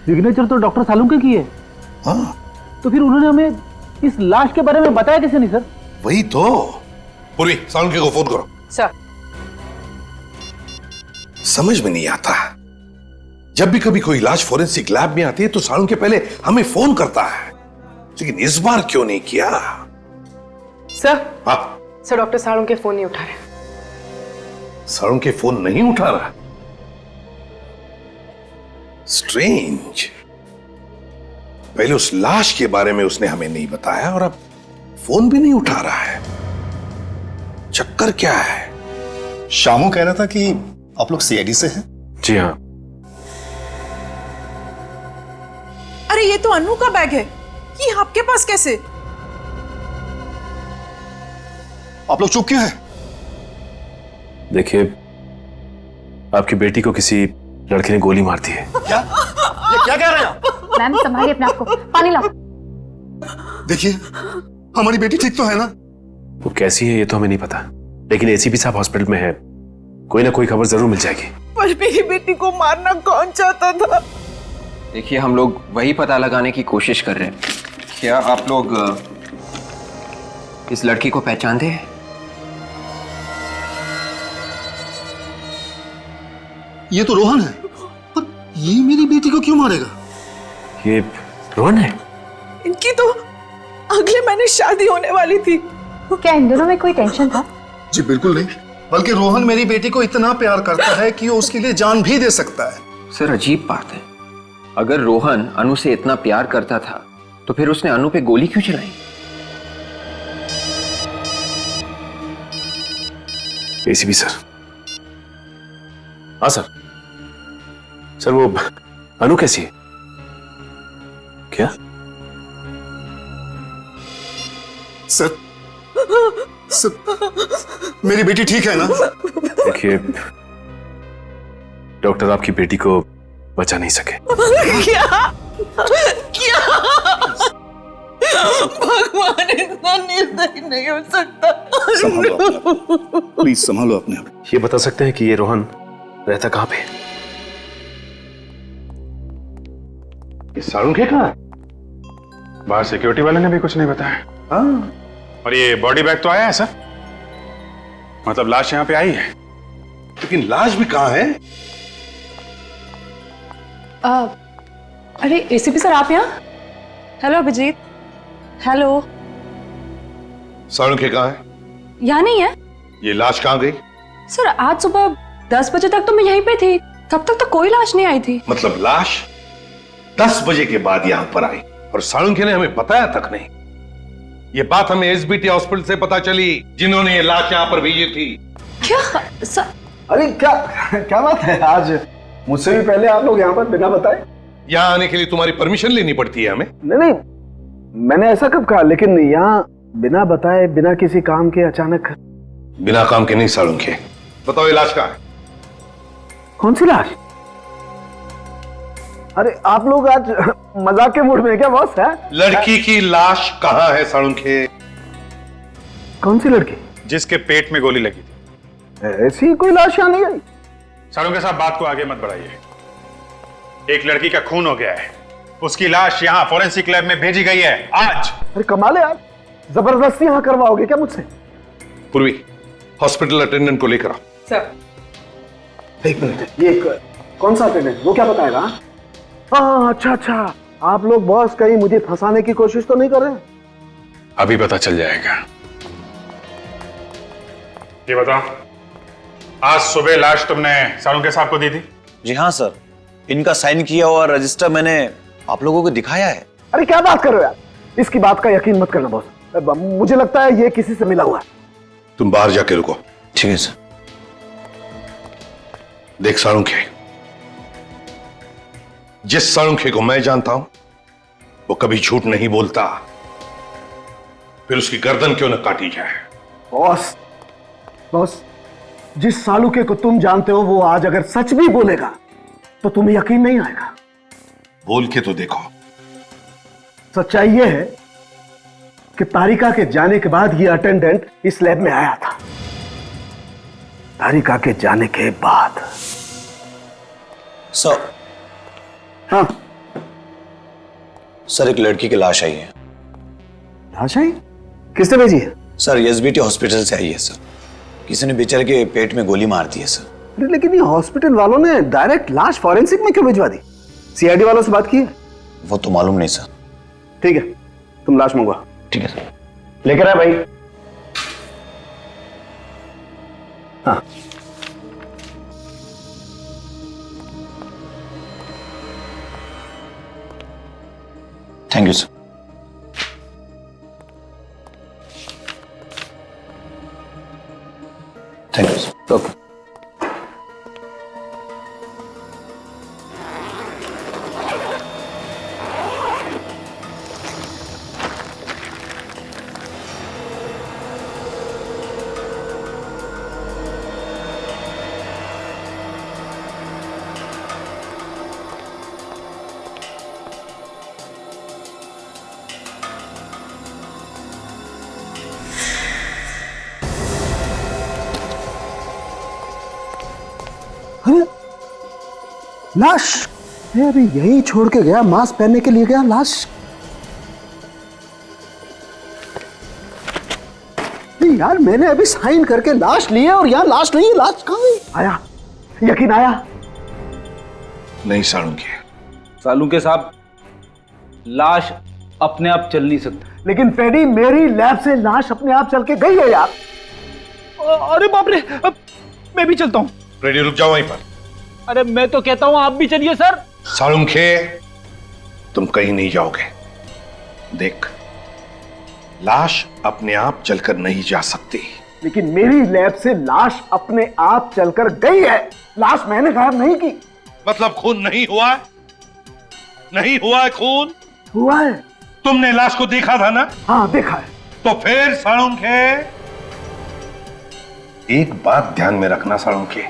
[SPEAKER 19] सिग्नेचर तो डॉक्टर साळुंके की है।
[SPEAKER 11] हाँ।
[SPEAKER 19] तो फिर उन्होंने हमें
[SPEAKER 12] इस लाश के बारे में बताया किसी ने सर?
[SPEAKER 11] वही तो। पूर्वी, सालुंखे को फोन करो।
[SPEAKER 4] सर।
[SPEAKER 11] समझ में नहीं आता, जब भी कभी कोई लाश फोरेंसिक लैब में आती है तो सालुंखे पहले हमें फोन करता है, लेकिन इस बार क्यों नहीं किया?
[SPEAKER 4] सर।
[SPEAKER 11] हाँ
[SPEAKER 4] सर, डॉक्टर सालुंखे फोन नहीं उठा रहे।
[SPEAKER 11] सालुंखे फोन नहीं उठा रहा? स्ट्रेंज। पहले उस लाश के बारे में उसने हमें नहीं बताया और अब फोन भी नहीं उठा रहा है। चक्कर क्या है?
[SPEAKER 7] शामू कह रहा था कि आप लोग सीआईडी से हैं।
[SPEAKER 2] जी हाँ।
[SPEAKER 8] अरे ये तो अनु का बैग है, ये आपके पास कैसे?
[SPEAKER 7] आप लोग चुप क्यों हैं?
[SPEAKER 2] देखिए, आपकी बेटी को किसी लड़के ने गोली मार दी है।
[SPEAKER 7] क्या? ये क्या कह रहे हैं आप?
[SPEAKER 20] मैम संभालिए अपने आप को, पानी लाओ।
[SPEAKER 7] देखिए, हमारी बेटी ठीक तो है ना?
[SPEAKER 2] वो कैसी है ये तो हमें नहीं पता, लेकिन एसीपी साहब हॉस्पिटल में है, कोई ना कोई खबर जरूर मिल जाएगी।
[SPEAKER 8] पर मेरी बेटी को मारना कौन चाहता था?
[SPEAKER 6] देखिए, हम लोग वही पता लगाने की कोशिश कर रहे हैं। क्या आप लोग इस लड़की को पहचानते हैं?
[SPEAKER 7] ये तो रोहन है, पर ये मेरी बेटी को क्यों मारेगा?
[SPEAKER 2] ये रोहन है?
[SPEAKER 8] इनकी तो अगले महीने शादी होने वाली थी।
[SPEAKER 20] क्या इन दोनों में कोई टेंशन था?
[SPEAKER 7] जी बिल्कुल नहीं, बल्कि रोहन मेरी बेटी को इतना प्यार करता है कि वो उसके लिए जान भी दे सकता है।
[SPEAKER 6] सर, अजीब बात है, अगर रोहन अनु से इतना प्यार करता था तो फिर उसने अनु पे गोली क्यों चलाई?
[SPEAKER 2] ACP sir. हाँ सर। सर, वो अनु कैसी है? क्या?
[SPEAKER 7] सर, मेरी बेटी ठीक है ना?
[SPEAKER 2] देखिए, डॉक्टर आपकी बेटी को बचा नहीं सके।
[SPEAKER 8] क्या? क्या? भगवान इतना निर्दयी नहीं हो सकता।
[SPEAKER 7] प्लीज संभालो अपने आप।
[SPEAKER 2] ये बता सकते हैं कि ये रोहन रहता कहाँ पे?
[SPEAKER 1] ये सालुंखे कहाँ है? बाहर सिक्योरिटी वाले ने भी कुछ नहीं बताया। हाँ। और ये बॉडी बैग तो आया है सर, मतलब लाश यहाँ पे आई है,
[SPEAKER 11] लेकिन लाश भी कहाँ है?
[SPEAKER 4] अरे एसीपी सर, आप यहाँ? हेलो अभिजीत। हेलो।
[SPEAKER 11] सालुंखे कहाँ है?
[SPEAKER 4] यहाँ नहीं है।
[SPEAKER 11] ये लाश कहाँ गई?
[SPEAKER 4] सर, आज सुबह 10 बजे तक तो मैं यहीं पे थी, तब तक तो कोई लाश नहीं आई थी।
[SPEAKER 11] मतलब लाश 10 बजे के बाद यहाँ पर आई और सालुंखे ने हमें बताया तक नहीं। ये बात हमें एसबीटी हॉस्पिटल से पता चली, जिन्होंने ये लाश यहाँ पर भेजी थी।
[SPEAKER 4] क्या सर?
[SPEAKER 3] अरे क्या क्या बात है, आज मुझसे भी पहले आप लोग यहाँ पर बिना बताए?
[SPEAKER 11] यहाँ आने के लिए तुम्हारी परमिशन लेनी पड़ती है हमें।
[SPEAKER 3] नहीं, मैंने ऐसा कब कहा, लेकिन यहाँ बिना बताए, बिना किसी काम के अचानक।
[SPEAKER 11] बिना काम के नहीं सालुंखे, बताओ ये लाश कहाँ है?
[SPEAKER 3] कौन सी लाश? अरे आप लोग आज मजाक के मूड में क्या बॉस? है
[SPEAKER 11] लड़की की लाश कहाँ है सालुंखे?
[SPEAKER 3] कौन सी लड़की?
[SPEAKER 1] जिसके पेट में गोली लगी थी।
[SPEAKER 3] ऐसी कोई लाश यहाँ नहीं आई।
[SPEAKER 1] सालुंखे साहब, बात को आगे मत बढ़ाइए। एक लड़की का खून हो गया है, उसकी लाश यहाँ फोरेंसिक लैब में भेजी गई है आज।
[SPEAKER 3] अरे कमाल है यार, जबरदस्ती यहाँ करवाओगे क्या मुझसे?
[SPEAKER 11] पूर्वी, हॉस्पिटल अटेंडेंट को लेकर आओ।
[SPEAKER 4] सर।
[SPEAKER 3] एक मिनट, ये कौन सा अटेंडेंट? वो क्या बताएगा? हाँ, अच्छा, आप लोग बॉस कहीं मुझे फंसाने की कोशिश तो नहीं कर रहे?
[SPEAKER 1] अभी पता चल जाएगा। ये बताओ, आज सुबह लाश तुमने सालुंखे साहब को दी थी?
[SPEAKER 22] जी हाँ सर, इनका साइन किया हुआ रजिस्टर मैंने आप लोगों को दिखाया है।
[SPEAKER 3] अरे क्या बात कर रहे हो यार, इसकी बात का यकीन मत करना बॉस, मुझे लगता है ये किसी से मिला हुआ है।
[SPEAKER 11] तुम बाहर जाके रुको।
[SPEAKER 22] ठीक है सर।
[SPEAKER 11] देख सालुंखे, जिस सालुंखे को मैं जानता हूं वो कभी झूठ नहीं बोलता, फिर उसकी गर्दन क्यों न काटी जाए।
[SPEAKER 3] बॉस, जिस सालुंखे को तुम जानते हो वो आज अगर सच भी बोलेगा तो तुम्हें यकीन नहीं आएगा।
[SPEAKER 11] बोल के तो देखो।
[SPEAKER 3] सच्चाई ये है कि तारिका के जाने के बाद ये अटेंडेंट इस लैब में आया था। तारिका के जाने के बाद।
[SPEAKER 22] सर।
[SPEAKER 3] हाँ
[SPEAKER 22] सर, एक लड़की की लाश आई है।
[SPEAKER 3] लाश आई? किसने भेजी है?
[SPEAKER 22] सर एसबीटी हॉस्पिटल से आई है सर। किसी ने बेचारे के पेट में गोली मार दी है सर।
[SPEAKER 3] अरे लेकिन ये हॉस्पिटल वालों ने डायरेक्ट लाश फॉरेंसिक में क्यों भिजवा दी? सीआईडी वालों से बात की है?
[SPEAKER 22] वो तो मालूम नहीं सर।
[SPEAKER 3] ठीक है, तुम लाश मंगवा।
[SPEAKER 22] ठीक है सर।
[SPEAKER 3] लेकर आ भाई। हाँ
[SPEAKER 22] thank you sir. Thank you sir.
[SPEAKER 3] Okay. लाश अभी यही छोड़ के गया, मास्क पहनने के लिए गया, लाश। यार मैंने अभी साइन करके लाश ली है और यहाँ लाश नहीं है। लाश कहाँ है? आया, यकीन आया?
[SPEAKER 11] नहीं सालुंके।
[SPEAKER 21] सालुंके साहब, लाश अपने आप चल नहीं सकती।
[SPEAKER 3] लेकिन फेडी, मेरी लैब से लाश अपने आप चल के गई है यार।
[SPEAKER 21] अरे बाप रे, अब मैं भी चलता हूँ।
[SPEAKER 11] रेडी, रुक जाओ वहीं पर।
[SPEAKER 21] अरे मैं तो कहता हूँ आप भी चलिए सर।
[SPEAKER 11] सालुंके, तुम कहीं नहीं जाओगे। देख, लाश अपने आप चलकर नहीं जा सकती।
[SPEAKER 3] लेकिन मेरी लैब से लाश अपने आप चलकर गई है। लाश मैंने गायब नहीं की।
[SPEAKER 11] मतलब खून नहीं हुआ है? नहीं हुआ है खून?
[SPEAKER 3] हुआ है।
[SPEAKER 11] तुमने लाश को देखा था ना?
[SPEAKER 3] हाँ देखा है।
[SPEAKER 11] तो फिर सालुंके, एक बात ध्यान में रखना सालुंके,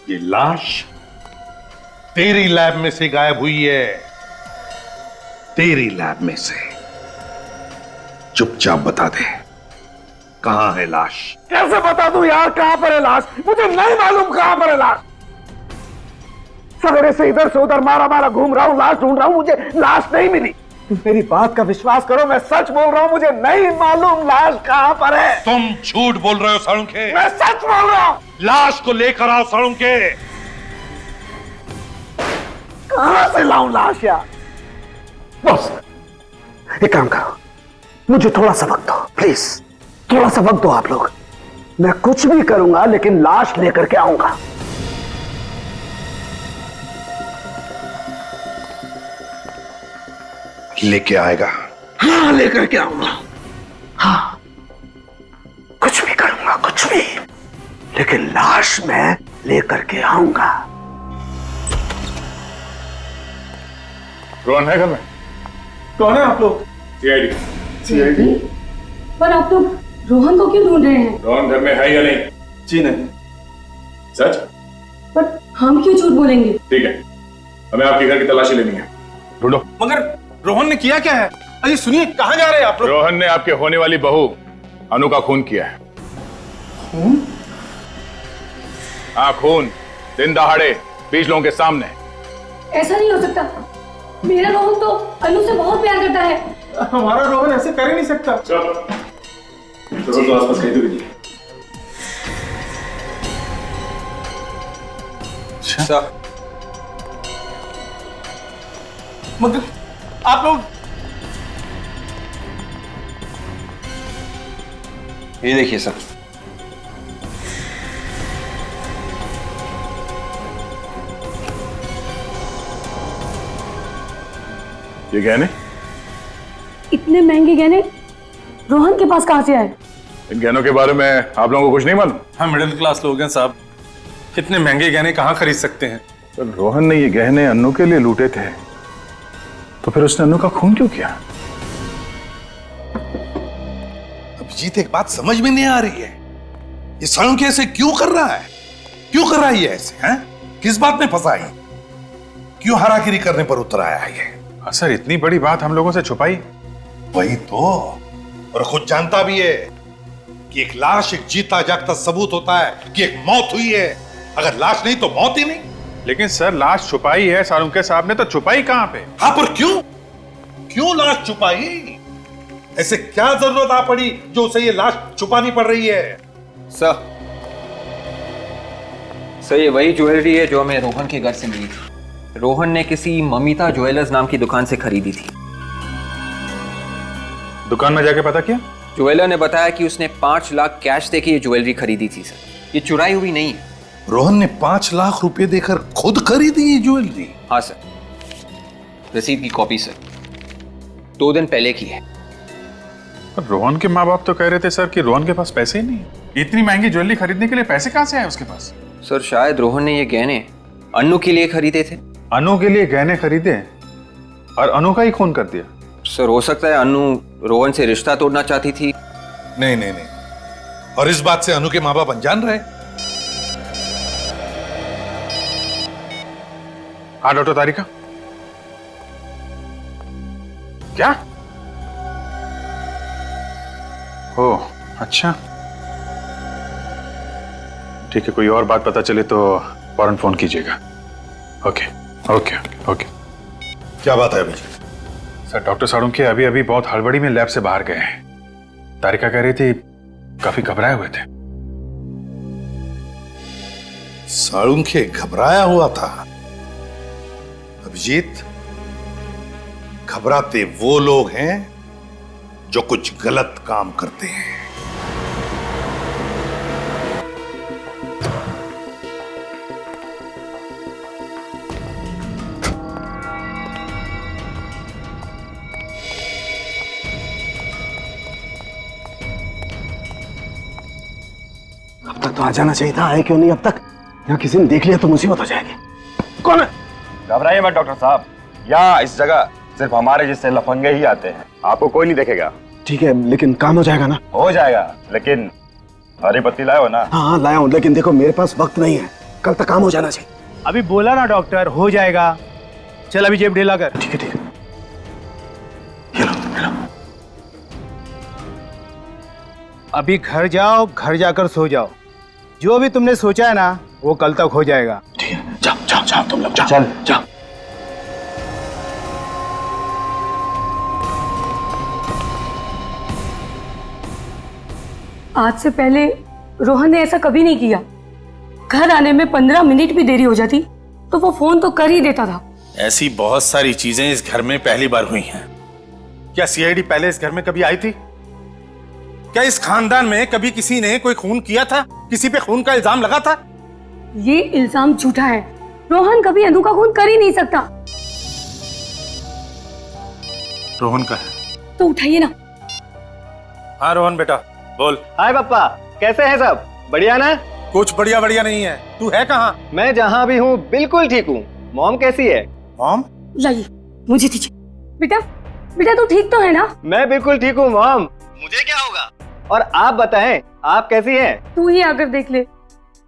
[SPEAKER 11] ये लाश तेरी लैब में से गायब हुई है। तेरी लैब में से। चुपचाप बता दे, कहां है लाश?
[SPEAKER 3] कैसे बता दूं यार कहां पर है लाश? मुझे नहीं मालूम कहां पर है लाश। सवेरे से इधर से उधर मारा मारा घूम रहा हूं, लाश ढूंढ रहा हूं, मुझे लाश नहीं मिली। मेरी बात का विश्वास करो, मैं सच बोल रहा हूं, मुझे नहीं मालूम लाश कहां पर है।
[SPEAKER 11] तुम झूठ बोल रहे हो सालुंके।
[SPEAKER 3] मैं सच बोल रहा हूं।
[SPEAKER 11] लाश को लेकर आओ सालुंके।
[SPEAKER 3] कहां से लाऊं लाश यार? बॉस, एक काम करो, मुझे थोड़ा सा वक्त दो प्लीज। थोड़ा सा वक्त दो आप लोग। मैं कुछ भी करूंगा लेकिन लाश लेकर के आऊंगा।
[SPEAKER 11] लेके आएगा?
[SPEAKER 3] हाँ लेकर के आऊंगा। हाँ कुछ भी करूंगा, कुछ भी, लेकिन लाश मैं लेकर के आऊंगा।
[SPEAKER 9] रोहन है घर में?
[SPEAKER 13] कौन है आप लोग?
[SPEAKER 9] सीआईडी।
[SPEAKER 13] सीआईडी?
[SPEAKER 5] पर आप लोग रोहन को क्यों ढूंढ रहे हैं?
[SPEAKER 9] रोहन घर में है या नहीं?
[SPEAKER 13] जी नहीं।
[SPEAKER 9] सच?
[SPEAKER 5] पर हम क्यों झूठ बोलेंगे?
[SPEAKER 9] ठीक है, हमें आपके घर की तलाशी लेनी है। ढूंढो।
[SPEAKER 13] मगर रोहन ने किया क्या है? अरे सुनिए, कहां जा रहे हैं आप लोग?
[SPEAKER 9] रोहन ने आपके होने वाली बहू अनु का खून किया है।
[SPEAKER 13] खून?
[SPEAKER 9] हाँ खून, दिन दहाड़े 20 लोगों के सामने।
[SPEAKER 5] ऐसा नहीं हो सकता। मेरा रोहन तो अनु से बहुत प्यार करता है।
[SPEAKER 13] हमारा रोहन ऐसे कर ही नहीं सकता।
[SPEAKER 9] चलो तो आसपास कहीं तो भी।
[SPEAKER 13] अच्छा, मगर आप लोग
[SPEAKER 6] ये देखिए सर।
[SPEAKER 9] ये गहने?
[SPEAKER 5] इतने महंगे गहने रोहन के पास कहां से आए?
[SPEAKER 9] इन गहनों के बारे में आप लोगों को कुछ नहीं मालूम?
[SPEAKER 13] हम मिडिल क्लास लोग हैं साहब, इतने महंगे गहने कहां खरीद सकते हैं?
[SPEAKER 9] तो रोहन ने ये गहने अन्नू के लिए लूटे थे, तो फिर उसने अन्नू का खून क्यों किया?
[SPEAKER 11] अभिजीत, एक बात समझ में नहीं आ रही है, ये सालुंके ऐसे क्यों कर रहा है? क्यों कर रहा है ये ऐसे? हैं? किस बात में फंसा है? क्यों हारागिरी करने पर उतर आया है ये?
[SPEAKER 1] सर, इतनी बड़ी बात हम लोगों से छुपाई?
[SPEAKER 11] वही तो, और खुद जानता भी है कि एक लाश एक जीता जागता सबूत होता है कि एक मौत हुई है। अगर लाश नहीं तो मौत ही नहीं।
[SPEAKER 1] लेकिन सर, लाश छुपाई है सालुंके साहब ने, तो छुपाई कहां पे?
[SPEAKER 11] हाँ, पर क्यों? क्यों लाश छुपाई? ऐसे क्या जरूरत आ पड़ी जो उसे ये लाश छुपानी पड़ रही है?
[SPEAKER 6] सर ये वही ज्वेलरी है जो हमें रोहन के घर से मिली थी। रोहन ने किसी ममिता ज्वेलर्स नाम की दुकान से खरीदी थी।
[SPEAKER 1] दुकान में जाके पता किया?
[SPEAKER 6] ज्वेलर ने बताया कि उसने 5 लाख कैश देके ये ज्वेलरी खरीदी थी सर। ये चुराई हुई नहीं है।
[SPEAKER 11] रोहन ने 5 लाख रुपए देकर खुद खरीदी ये ज्वेलरी?
[SPEAKER 6] हाँ सर, रसीद की कॉपी सर, 2 दिन पहले की है।
[SPEAKER 1] रोहन के माँ बाप तो कह रहे थे सर कि रोहन के पास पैसे ही नहीं है। इतनी महंगी ज्वेलरी खरीदने के लिए पैसे कहाँ से आए उसके पास?
[SPEAKER 6] सर शायद रोहन ने ये गहने अनु के लिए खरीदे थे।
[SPEAKER 1] अनु के लिए गहने खरीदे और अनु का ही खून कर दिया?
[SPEAKER 6] सर हो सकता है अनु रोहन से रिश्ता तोड़ना चाहती थी।
[SPEAKER 11] नहीं नहीं नहीं, और इस बात से अनु के माँ बाप अनजान रहे?
[SPEAKER 1] हाँ डॉक्टर तारिका, क्या? ओ अच्छा, ठीक है, कोई और बात पता चले तो फौरन फोन कीजिएगा। Okay okay okay.
[SPEAKER 11] क्या बात है अभी?
[SPEAKER 1] सर डॉक्टर साळुंखे अभी अभी बहुत हड़बड़ी में लैब से बाहर गए हैं। तारिका कह रही थी काफी घबराए हुए थे।
[SPEAKER 11] साळुंखे घबराया हुआ था? अभिजीत, घबराते वो लोग हैं जो कुछ गलत काम करते हैं।
[SPEAKER 3] अब तक तो आ जाना चाहिए था, आए क्यों नहीं अब तक? यहाँ किसी ने देख लिया तो मुसीबत हो जाएगी। कौन है?
[SPEAKER 10] घबराइए मत डॉक्टर साहब, यहाँ इस जगह सिर्फ हमारे जैसे लफंगे ही आते हैं, आपको कोई नहीं देखेगा।
[SPEAKER 3] ठीक है, लेकिन काम हो जाएगा ना?
[SPEAKER 10] हो जाएगा, लेकिन हरी पत्ती लाए हो ना?
[SPEAKER 3] हाँ लाया हूँ, लेकिन देखो मेरे पास वक्त नहीं है, कल तक काम हो जाना चाहिए।
[SPEAKER 14] अभी बोला ना डॉक्टर, हो जाएगा। चल अभी जेब ढीला कर।
[SPEAKER 3] ठीक है ठीक है।
[SPEAKER 14] अभी घर जाओ, घर जाकर सो जाओ। जो भी तुमने सोचा है ना वो कल तक हो जाएगा।
[SPEAKER 3] ठीक है, जाओ जाओ जाओ तुम लोग, जाओ
[SPEAKER 14] चल
[SPEAKER 3] जाओ।
[SPEAKER 5] आज से पहले रोहन ने ऐसा कभी नहीं किया। घर आने में 15 मिनट भी देरी हो जाती तो वो फोन तो कर ही देता था।
[SPEAKER 9] ऐसी बहुत सारी चीजें इस घर में पहली बार हुई हैं। क्या सीआईडी पहले इस घर में कभी आई थी? क्या इस खानदान में कभी किसी ने कोई खून किया था? किसी पे खून का इल्जाम लगा था?
[SPEAKER 5] ये इल्जाम झूठा है। रोहन कभी अनु का खून कर ही नहीं सकता।
[SPEAKER 9] रोहन का है
[SPEAKER 5] तो उठाइए ना।
[SPEAKER 9] हाँ रोहन बेटा बोल।
[SPEAKER 19] हाय पापा, कैसे हैं सब? बढ़िया ना?
[SPEAKER 9] कुछ बढ़िया बढ़िया नहीं है। तू है कहाँ?
[SPEAKER 19] मैं जहाँ भी हूँ बिल्कुल ठीक हूँ। मॉम कैसी है?
[SPEAKER 9] मॉम?
[SPEAKER 5] लाइए मुझे दीजिए। बेटा बेटा तू ठीक तो है ना?
[SPEAKER 19] मैं बिल्कुल ठीक हूँ मॉम। मुझे क्या होगा? और आप बताएं, आप कैसी हैं?
[SPEAKER 5] तू ही आकर देख ले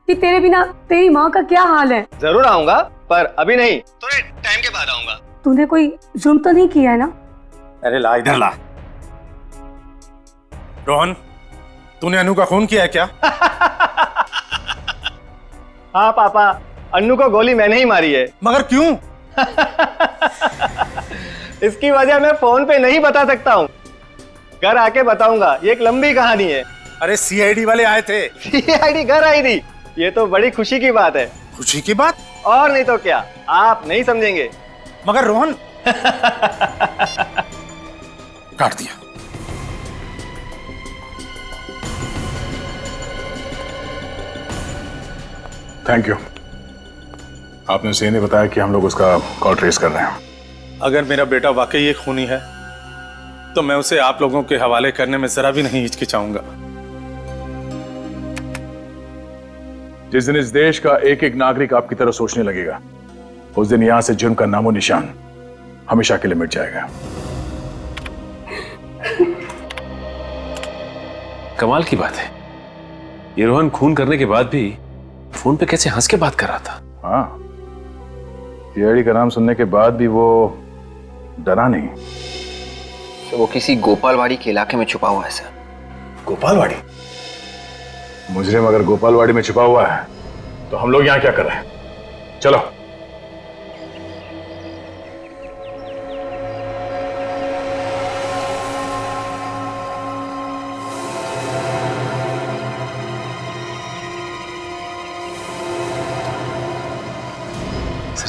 [SPEAKER 5] कि तेरे बिना तेरी माँ का क्या हाल है।
[SPEAKER 19] जरूर आऊंगा, पर अभी नहीं, थोड़े टाइम के बाद आऊंगा।
[SPEAKER 5] तूने कोई जुर्म तो नहीं किया है ना?
[SPEAKER 9] अरे ला इधर ला। रोहन, तूने अनु का खून किया है क्या?
[SPEAKER 19] हाँ पापा, अन्नू को गोली मैंने ही मारी है।
[SPEAKER 9] मगर क्यों?
[SPEAKER 19] इसकी वजह मैं फोन पे नहीं बता सकता हूँ, घर आके बताऊंगा। ये एक लंबी कहानी है।
[SPEAKER 9] अरे सीआईडी वाले आए थे।
[SPEAKER 19] सीआईडी घर आई थी? ये तो बड़ी खुशी की बात है।
[SPEAKER 9] खुशी की बात?
[SPEAKER 19] और नहीं तो क्या, आप नहीं समझेंगे।
[SPEAKER 9] मगर रोहन काट दिया।
[SPEAKER 1] थैंक यू, आपने उसे नहीं बताया कि हम लोग उसका कॉल ट्रेस कर रहे हैं।
[SPEAKER 9] अगर मेरा बेटा वाकई एक खूनी है तो मैं उसे आप लोगों के हवाले करने में जरा भी नहीं हिचकिचाऊंगा।
[SPEAKER 1] जिस दिन इस देश का एक एक नागरिक आपकी तरह सोचने लगेगा, उस दिन यहां से जुर्म का नामो निशान हमेशा के लिए मिट जाएगा।
[SPEAKER 2] कमाल की बात है, ये रोहन खून करने के बाद भी फोन पे कैसे हंस के बात कर रहा था।
[SPEAKER 1] हाँ, सीआईडी का नाम सुनने के बाद भी वो डरा नहीं।
[SPEAKER 6] तो वो किसी गोपालवाड़ी के इलाके में छुपा हुआ है सर।
[SPEAKER 1] गोपालवाड़ी? मुजरिम अगर गोपालवाड़ी में छुपा हुआ है तो हम लोग यहां क्या कर रहे हैं? चलो।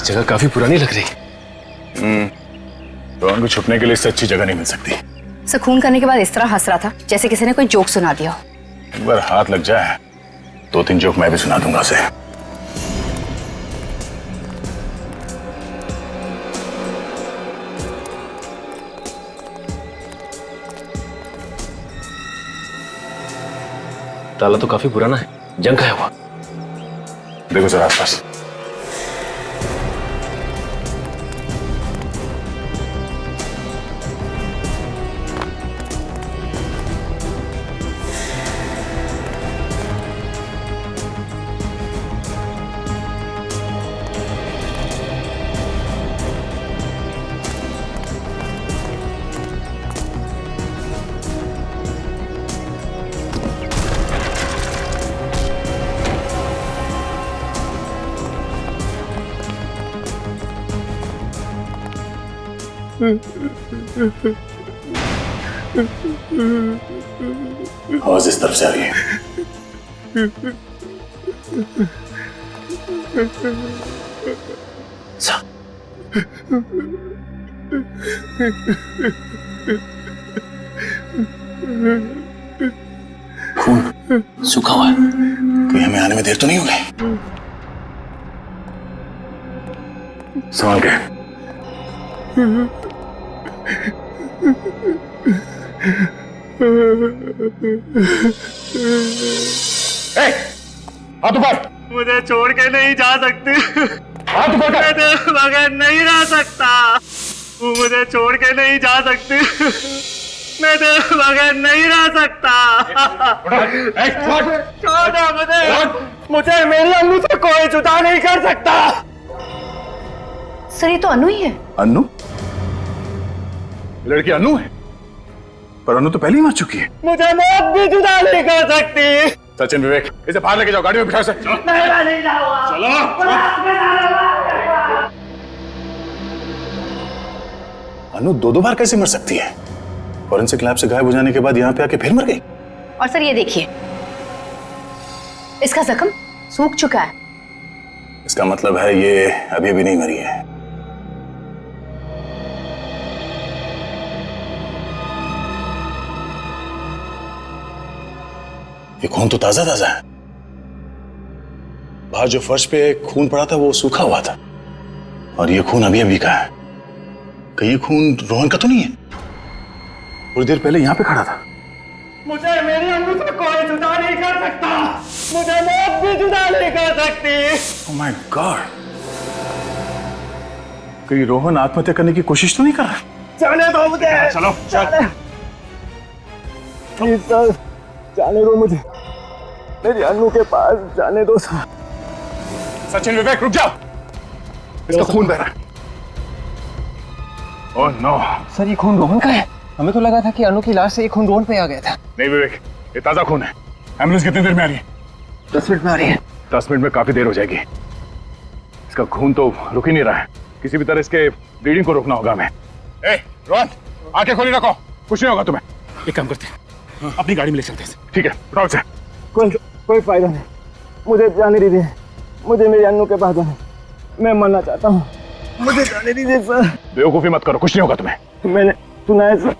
[SPEAKER 2] जगह काफी पुरानी लग रही।
[SPEAKER 1] रोहन को छुपने के लिए इससे अच्छी जगह नहीं मिल सकती।
[SPEAKER 20] सर खून करने के बाद इस तरह हंस रहा था जैसे किसी ने कोई जोक सुना दिया हो।
[SPEAKER 1] एक बार हाथ लग जाए 2-3 जोक मैं भी सुना दूंगा उसे।
[SPEAKER 2] ताला तो काफी पुराना है, जंग खाया हुआ।
[SPEAKER 1] देखो सर आसपास। आवाज इस तरफ से आ रही है।
[SPEAKER 2] खून सूखा हुआ है।
[SPEAKER 1] कहीं हमें आने में देर तो नहीं होगी? संभाल के। हाथ ऊपर।
[SPEAKER 13] मुझे छोड़ के नहीं जा सकती।
[SPEAKER 1] हाथ ऊपर कर।
[SPEAKER 13] मैं तेरे बगैर नहीं रह सकता। तू मुझे छोड़ के नहीं जा सकती। मैं तेरे बगैर नहीं रह सकता। छोड़ दे मुझे मेरी अन्नू से कोई जुदा नहीं कर सकता।
[SPEAKER 20] सर ये तो अनु ही है।
[SPEAKER 1] अन्नू? लड़की अन्नू है, पर अन्नू तो पहले ही मर चुकी है।
[SPEAKER 13] मुझे मौत भी जुदा नहीं कर सकती।
[SPEAKER 1] सचिन, विवेक, इसे बाहर लेके जाओ, गाड़ी में बिठा से।
[SPEAKER 13] नहीं जाऊंगा।
[SPEAKER 1] चलो। अन्नू 2 बार कैसे मर सकती है? फॉरेंसिक लैब से गायब हो जाने के बाद यहाँ पे आके फिर मर गई।
[SPEAKER 20] और सर ये देखिए, इसका जख्म सूख चुका है।
[SPEAKER 1] इसका मतलब है ये अभी भी नहीं मरी है। ये खून तो ताजा ताजा है। बाहर जो फर्श पे खून पड़ा था वो सूखा हुआ था, और ये खून अभी अभी का है। कहीं ये खून रोहन का तो नहीं है? थोड़ी देर पहले यहां पे खड़ा था।
[SPEAKER 13] मुझे मेरी अन्नू से कोई जुदा नहीं कर सकता। मुझे मौत भी जुदा नहीं कर सकती।
[SPEAKER 1] ओह माय गॉड, कहीं रोहन आत्महत्या करने की कोशिश तो नहीं कर रहा?
[SPEAKER 13] जाने दो मुझे।
[SPEAKER 1] चलो
[SPEAKER 13] प्लीज सर, जाने दो मुझे। मेरी अन्नू के पास जाने दो सर।
[SPEAKER 1] सचिन, विवेक, रुक जाओ। इसका खून बह रहा है। Oh no.
[SPEAKER 6] सर ये खून रोहन का है। हमें तो लगा था कि अनु की लाश से ये खून रोहन पे आ गया था।
[SPEAKER 1] नहीं विवेक, ये ताजा खून है। एम्बुलेंस कितनी देर में आ रही है?
[SPEAKER 6] 10 मिनट में आ रही है।
[SPEAKER 1] 10 मिनट में काफी देर हो जाएगी। इसका खून तो रुक ही नहीं रहा है। किसी भी तरह इसके ब्लीडिंग को रोकना होगा हमें। रोहन, आंखें खोली रखो, कुछ नहीं होगा तुम्हें।
[SPEAKER 2] एक काम करते हैं, अपनी गाड़ी में ले चलते हैं।
[SPEAKER 1] ठीक है, उठाओ इसे।
[SPEAKER 13] कोई फायदा नहीं, मुझे जाने दीजिए। मुझे मेरी अन्नू के पास जाने, मैं मरना चाहता हूँ। मुझे जाने दीजिए सर।
[SPEAKER 1] बेवकूफी मत करो, कुछ नहीं होगा तुम्हें।
[SPEAKER 13] मैंने सुना है सर,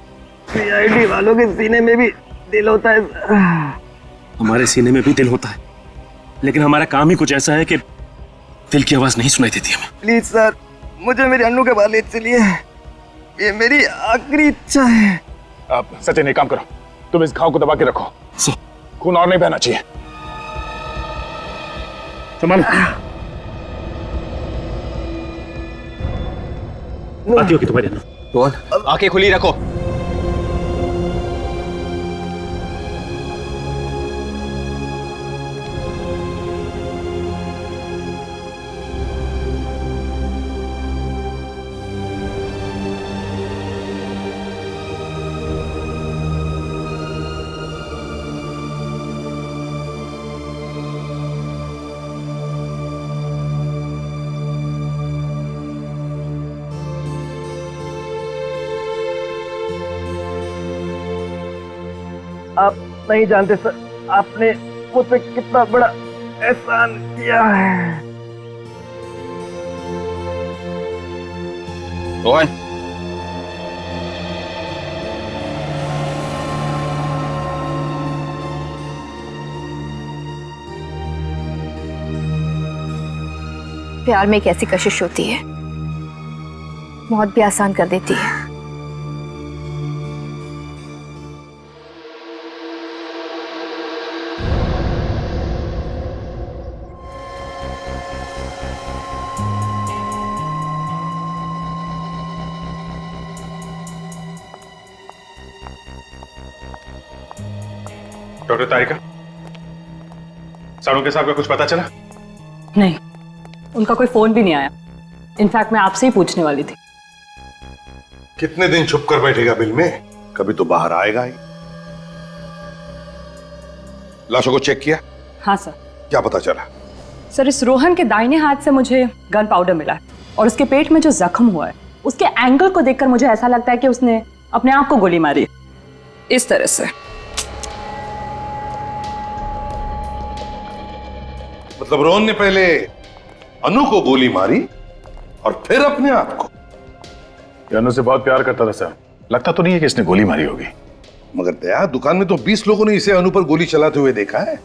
[SPEAKER 13] सीआईडी वालों के सीने में भी दिल होता है।
[SPEAKER 2] हमारे सीने में भी दिल होता है, लेकिन हमारा काम ही कुछ ऐसा है कि दिल की आवाज नहीं सुनाई देती हमें।
[SPEAKER 13] प्लीज सर, मुझे मेरी अन्नू के पास ले चलिए। ये मेरी आखिरी इच्छा है।
[SPEAKER 1] आप सचिन एक काम करो, तुम इस घाव को दबा के रखो, खून और नहीं बहना चाहिए। संभालो।
[SPEAKER 2] आती होगी तुम्हारी अन्नू।
[SPEAKER 6] रोहन, आंखें खुली रखो।
[SPEAKER 13] आप नहीं जानते सर, आपने मुझ पे कितना बड़ा एहसान किया है।
[SPEAKER 10] रोहन,
[SPEAKER 17] प्यार में एक ऐसी कशिश होती है, मौत भी आसान कर देती है।
[SPEAKER 1] डॉक्टर तारिका, सालुंके साहब का कुछ पता चला?
[SPEAKER 5] नहीं, उनका कोई फोन भी नहीं आया। इनफैक्ट मैं आपसे ही पूछने वाली थी।
[SPEAKER 11] कितने दिन छुप कर बैठेगा बिल में? कभी तो बाहर आएगा ही। लाशों को चेक किया?
[SPEAKER 5] हाँ सर।
[SPEAKER 11] क्या पता चला?
[SPEAKER 5] सर, इस रोहन के दाहिने हाथ से मुझे गन पाउडर मिला है और उसके पेट में जो जख्म हुआ है उसके एंगल को देखकर मुझे ऐसा लगता है कि उसने अपने आप को गोली मारी, इस तरह से।
[SPEAKER 11] मतलब रोहन ने पहले अनु को गोली मारी और फिर अपने आप को?
[SPEAKER 1] अनु से बहुत प्यार करता था सर, लगता तो नहीं है कि इसने गोली मारी होगी।
[SPEAKER 11] मगर दया, दुकान में तो 20 लोगों ने इसे अनु पर गोली चलाते हुए देखा है।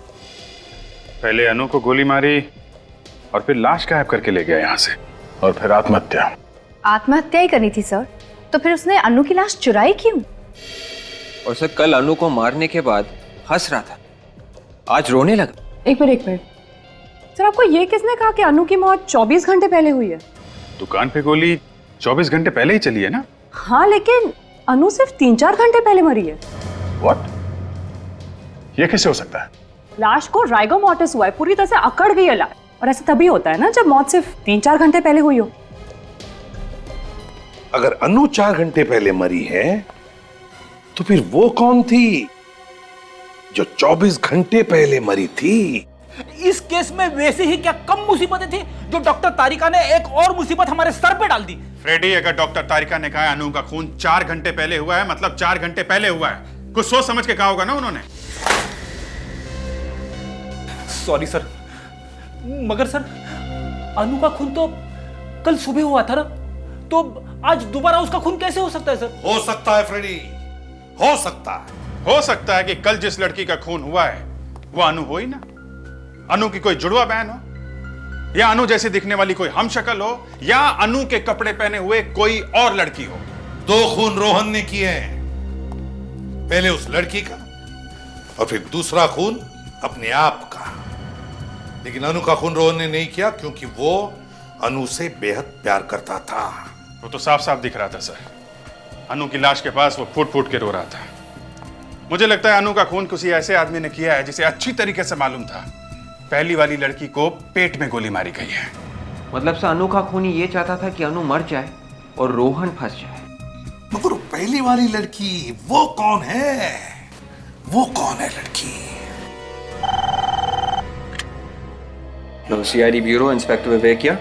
[SPEAKER 1] पहले अनु को गोली मारी और फिर लाश गायब करके ले गया यहां से, और फिर आत्महत्या।
[SPEAKER 17] आत्महत्या ही करनी थी सर, तो फिर उसने अनु की लाश चुराई क्यों?
[SPEAKER 6] और सर, कल अनु को मारने के बाद हंस रहा था, आज रोने लगा।
[SPEAKER 5] एक मिनट सर, आपको ये किसने कहा कि अनु की मौत 24 घंटे पहले हुई है?
[SPEAKER 1] दुकान पे गोली 24 घंटे पहले ही चली है ना?
[SPEAKER 5] हाँ, लेकिन अनु सिर्फ 3-4 घंटे पहले मरी है।
[SPEAKER 1] What? ये कैसे हो सकता है?
[SPEAKER 5] लाश को राइगो मॉर्टिस हुआ है, पूरी तरह से अकड़ गई है लाश, और ऐसा तभी होता है ना जब मौत सिर्फ 3-4 घंटे पहले हुई हो।
[SPEAKER 11] अगर अनु 4 घंटे पहले मरी है तो फिर वो कौन थी जो 24 घंटे पहले मरी थी?
[SPEAKER 15] इस केस में वैसे ही क्या कम मुसीबतें थी जो डॉक्टर तारिका ने एक और मुसीबत हमारे सर पे डाल दी।
[SPEAKER 1] फ्रेडी, अगर डॉक्टर तारिका ने कहा है अनु का खून 4 घंटे पहले हुआ है, मतलब 4 घंटे पहले हुआ है। कुछ सोच समझ के कहा होगा ना उन्होंने।
[SPEAKER 15] सॉरी सर, मगर सर अनु का खून तो कल सुबह हुआ था ना, तो आज दोबारा उसका खून कैसे हो सकता है सर?
[SPEAKER 11] हो सकता है फ्रेडी, हो सकता है
[SPEAKER 1] कि कल जिस लड़की का खून हुआ है वो अनु हो ही ना। अनु की कोई जुड़वा बहन हो, या अनु जैसे दिखने वाली कोई हमशक्ल हो, या अनु के कपड़े पहने हुए कोई और लड़की हो।
[SPEAKER 11] 2 खून रोहन ने किए हैं, पहले उस लड़की का और फिर दूसरा खून अपने आप का। लेकिन अनु का खून रोहन ने नहीं किया क्योंकि वो अनु से बेहद प्यार करता था।
[SPEAKER 1] वो तो साफ साफ दिख रहा था सर। अनु की लाश के पास वो फूट फूट के रो रहा था। मुझे लगता है अनु का खून किसी ऐसे आदमी ने किया है जिसे अच्छी तरीके से मालूम था पहली वाली लड़की को पेट में गोली मारी गई है।
[SPEAKER 6] मतलब से अनु का खूनी ये चाहता था कि अनु मर जाए और रोहन फंस जाए।
[SPEAKER 11] मगर पहली वाली लड़की वो कौन है? वो कौन है लड़की?
[SPEAKER 6] सीआईडी ब्यूरो, इंस्पेक्टर विवेक क्या?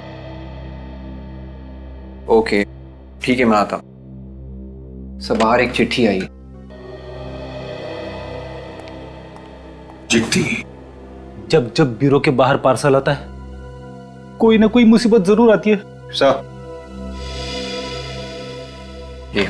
[SPEAKER 6] ओके, ठीक है, मैं आता हूं। सब बाहर एक चिट्ठी आई।
[SPEAKER 11] चिट्ठी?
[SPEAKER 15] जब जब ब्यूरो के बाहर पार्सल आता है कोई ना कोई मुसीबत जरूर आती है
[SPEAKER 6] सर। ये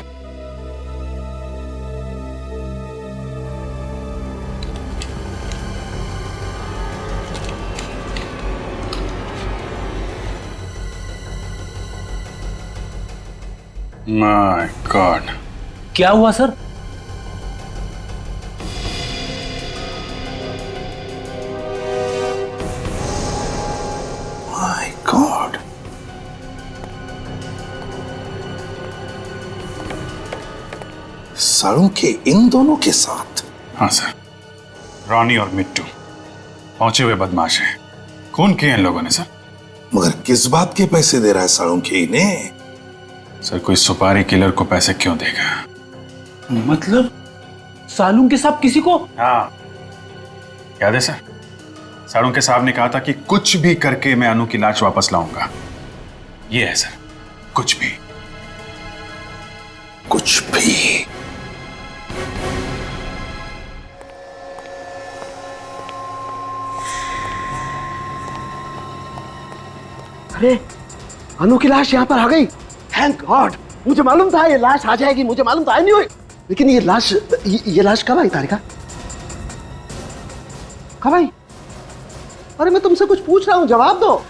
[SPEAKER 1] माय गॉड,
[SPEAKER 15] क्या हुआ सर?
[SPEAKER 11] माय गॉड, सालुंके इन दोनों के साथ?
[SPEAKER 1] हाँ सर, रॉनी और मिट्टू पहुंचे हुए बदमाश हैं। खून किए इन लोगों ने सर।
[SPEAKER 11] मगर किस बात के पैसे दे रहा है सालुंके इन्हें?
[SPEAKER 1] सर, कोई सुपारी किलर को पैसे क्यों देगा?
[SPEAKER 15] मतलब सालुंके साहब किसी को?
[SPEAKER 1] हाँ, याद है सर, सालुंके साहब ने कहा था कि कुछ भी करके मैं अनु की लाश वापस लाऊंगा। ये है सर, कुछ भी।
[SPEAKER 11] कुछ भी?
[SPEAKER 3] अरे, अनु की लाश यहाँ पर आ गई। थैंक गॉड, मुझे मालूम था ये लाश आ जाएगी, मुझे मालूम था, नहीं हुई। लेकिन ये लाश कब आई तारिका? कब आई? अरे मैं तुमसे कुछ पूछ रहा हूं, जवाब दो,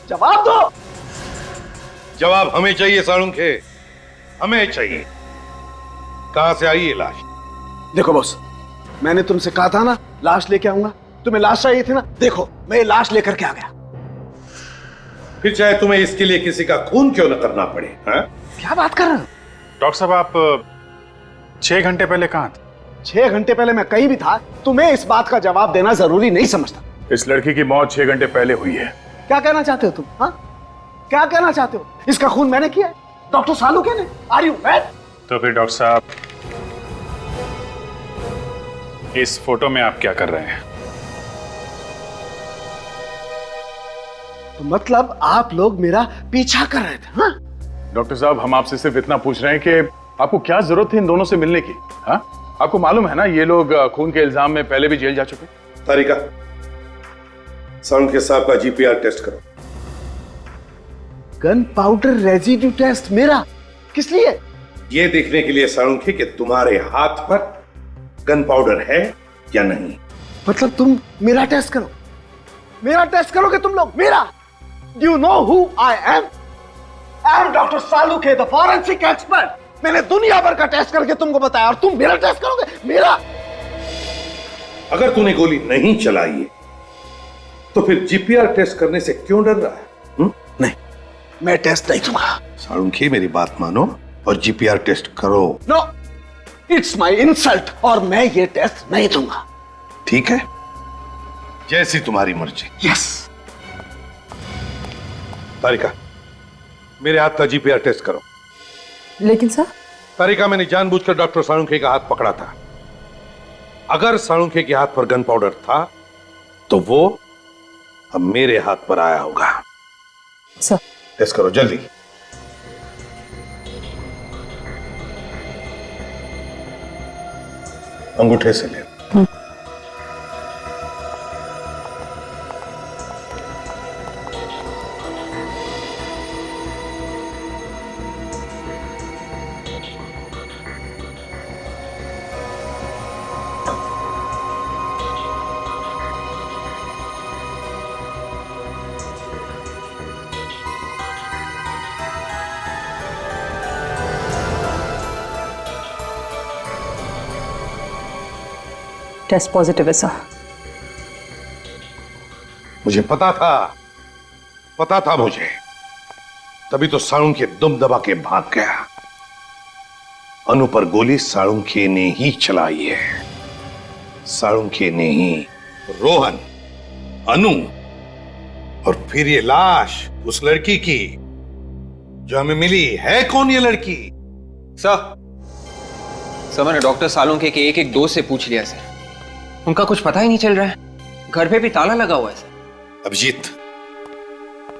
[SPEAKER 3] जवाब दो।
[SPEAKER 11] जवाब हमें चाहिए साळुंखे, हमें चाहिए। कहां से आई ये लाश?
[SPEAKER 3] देखो बॉस, मैंने तुमसे कहा था ना लाश लेके आऊंगा, तुम्हें लाश चाहिए थी ना, देखो मैं ये लाश लेकर के आ गया।
[SPEAKER 11] फिर चाहे तुम्हें इसके लिए किसी का खून क्यों न करना पड़े।
[SPEAKER 3] क्या बात कर रहे हो?
[SPEAKER 1] डॉक्टर साहब आप 6 घंटे पहले कहां थे?
[SPEAKER 3] 6 घंटे पहले मैं कहीं भी था, तुम्हें इस बात का जवाब देना जरूरी नहीं समझता।
[SPEAKER 1] इस लड़की की मौत 6 घंटे पहले हुई है।
[SPEAKER 3] क्या कहना चाहते हो तुम? हाँ, क्या कहना चाहते हो? इसका खून मैंने किया है, डॉक्टर सालुंखे ने। Are you mad?
[SPEAKER 1] तो फिर डॉक्टर साहब इस फोटो में आप क्या कर रहे हैं?
[SPEAKER 3] तो मतलब आप लोग मेरा पीछा कर रहे थे? हाँ
[SPEAKER 1] डॉक्टर साहब हम आपसे सिर्फ इतना पूछ रहे हैं कि आपको क्या जरूरत थी इन दोनों से मिलने की? हाँ आपको मालूम है ना ये लोग खून के इल्जाम में पहले भी जेल जा चुके।
[SPEAKER 11] तारिका, साळुंखे साहब का जीपीआर टेस्ट करो।
[SPEAKER 3] गन पाउडर रेजिड्यू टेस्ट मेरा? किस लिए?
[SPEAKER 11] ये देखने के लिए साळुंखे कि तुम्हारे हाथ पर गन पाउडर है या नहीं।
[SPEAKER 3] मतलब तुम मेरा टेस्ट करो, मेरा टेस्ट करोगे तुम लोग? मेरा? Do you know who I am? I am Dr. Salunkhe, the forensic expert. मैंने दुनिया भर का टेस्ट करके तुमको बताया और तुम मेरा टेस्ट करोगे? मेरा?
[SPEAKER 11] अगर तूने गोली नहीं चलाई है तो फिर जीपीआर टेस्ट करने से क्यों डर रहा है?
[SPEAKER 3] नहीं, मैं टेस्ट नहीं दूंगा।
[SPEAKER 11] साळुंखे मेरी बात मानो और जीपीआर टेस्ट करो।
[SPEAKER 3] नो, इट्स माय इंसल्ट और मैं ये टेस्ट नहीं दूंगा।
[SPEAKER 11] ठीक है, जैसी तुम्हारी मर्जी।
[SPEAKER 3] यस।
[SPEAKER 11] तारिका, मेरे हाथ का जीपीआर टेस्ट करो।
[SPEAKER 8] लेकिन सर?
[SPEAKER 11] तारिका, मैंने जानबूझकर डॉक्टर साळुंखे का हाथ पकड़ा था। अगर साळुंखे के हाथ पर गन पाउडर था तो वो अब मेरे हाथ पर आया होगा।
[SPEAKER 8] सर
[SPEAKER 11] टेस्ट करो जल्दी। अंगूठे से ले।
[SPEAKER 8] टेस्ट पॉजिटिव है सर।
[SPEAKER 11] मुझे पता था मुझे, तभी तो साळुंखे दुम दबा के भाग गया। अनु पर गोली साळुंखे ने ही चलाई है, साळुंखे ने ही। रोहन, अनु और फिर ये लाश उस लड़की की जो हमें मिली है। कौन ये लड़की?
[SPEAKER 6] सर मैंने डॉक्टर साळुंखे के एक दोस्त से पूछ लिया सर, उनका कुछ पता ही नहीं चल रहा है। घर पे भी ताला लगा हुआ है सर।
[SPEAKER 11] अभिजीत,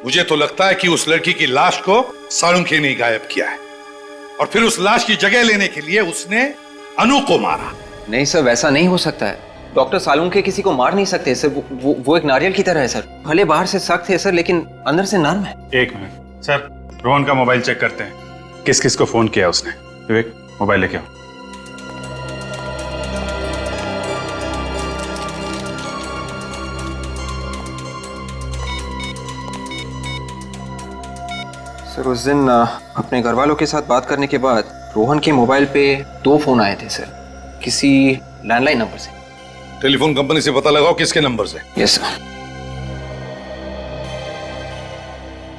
[SPEAKER 11] मुझे तो लगता है कि उस लड़की की लाश को साळुंखे ने गायब किया है और फिर उस लाश की जगह लेने के लिए उसने अनु को मारा।
[SPEAKER 6] नहीं सर, वैसा नहीं हो सकता है। डॉक्टर साळुंखे किसी को मार नहीं सकते सर, वो एक नारियल की तरह है सर। भले बाहर से सख्त है सर लेकिन अंदर से नर्म है।
[SPEAKER 1] 1 मिनट सर, रोहन का मोबाइल चेक करते हैं, किस किस को फोन किया उसने। विवेक मोबाइल लेके आओ।
[SPEAKER 6] सर उस दिन अपने घर वालों के साथ बात करने के बाद रोहन के मोबाइल पे 2 फोन आए थे सर, किसी लैंडलाइन नंबर से।
[SPEAKER 11] टेलीफोन कंपनी से पता लगाओ किसके नंबर से।
[SPEAKER 6] Yes sir.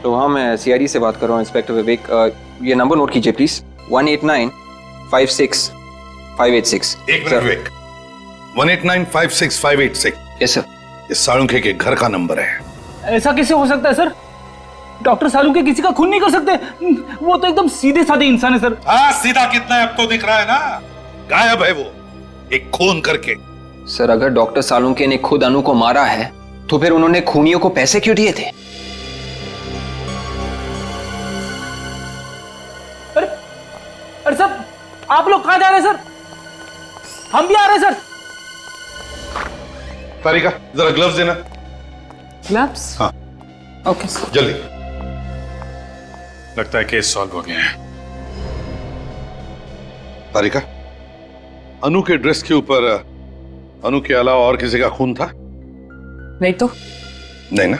[SPEAKER 6] तो हाँ, मैं सीआईडी से बात कर रहा हूँ, इंस्पेक्टर विवेक। ये नंबर नोट कीजिए प्लीज, 189565886।
[SPEAKER 11] एक मिनट विवेक, 189565886।
[SPEAKER 6] Yes sir.
[SPEAKER 11] ये साळुंखे के घर का नंबर है।
[SPEAKER 15] ऐसा कैसे हो सकता है सर? डॉक्टर साळुंखे किसी का खून नहीं कर सकते, वो तो एकदम सीधे साधे इंसान है सर।
[SPEAKER 11] हाँ, सीधा कितना है अब तो दिख रहा है ना, गायब है वो एक खून करके।
[SPEAKER 6] सर अगर डॉक्टर साळुंखे ने खुद अनु को मारा है तो फिर उन्होंने खूनियों को पैसे क्यों दिए थे?
[SPEAKER 15] अरे सर, आप लोग कहां जा रहे हैं सर? हम भी आ रहे हैं सर।
[SPEAKER 11] तारिका, जरा ग्लव्स देना।
[SPEAKER 8] ग्लव्स?
[SPEAKER 11] हाँ
[SPEAKER 8] ओके
[SPEAKER 11] जल्दी।
[SPEAKER 1] लगता है केस सॉल्व हो गया है।
[SPEAKER 11] तारिका, अनु के ड्रेस के ऊपर अनु के अलावा और किसी का खून था?
[SPEAKER 8] नहीं तो।
[SPEAKER 11] नहीं ना?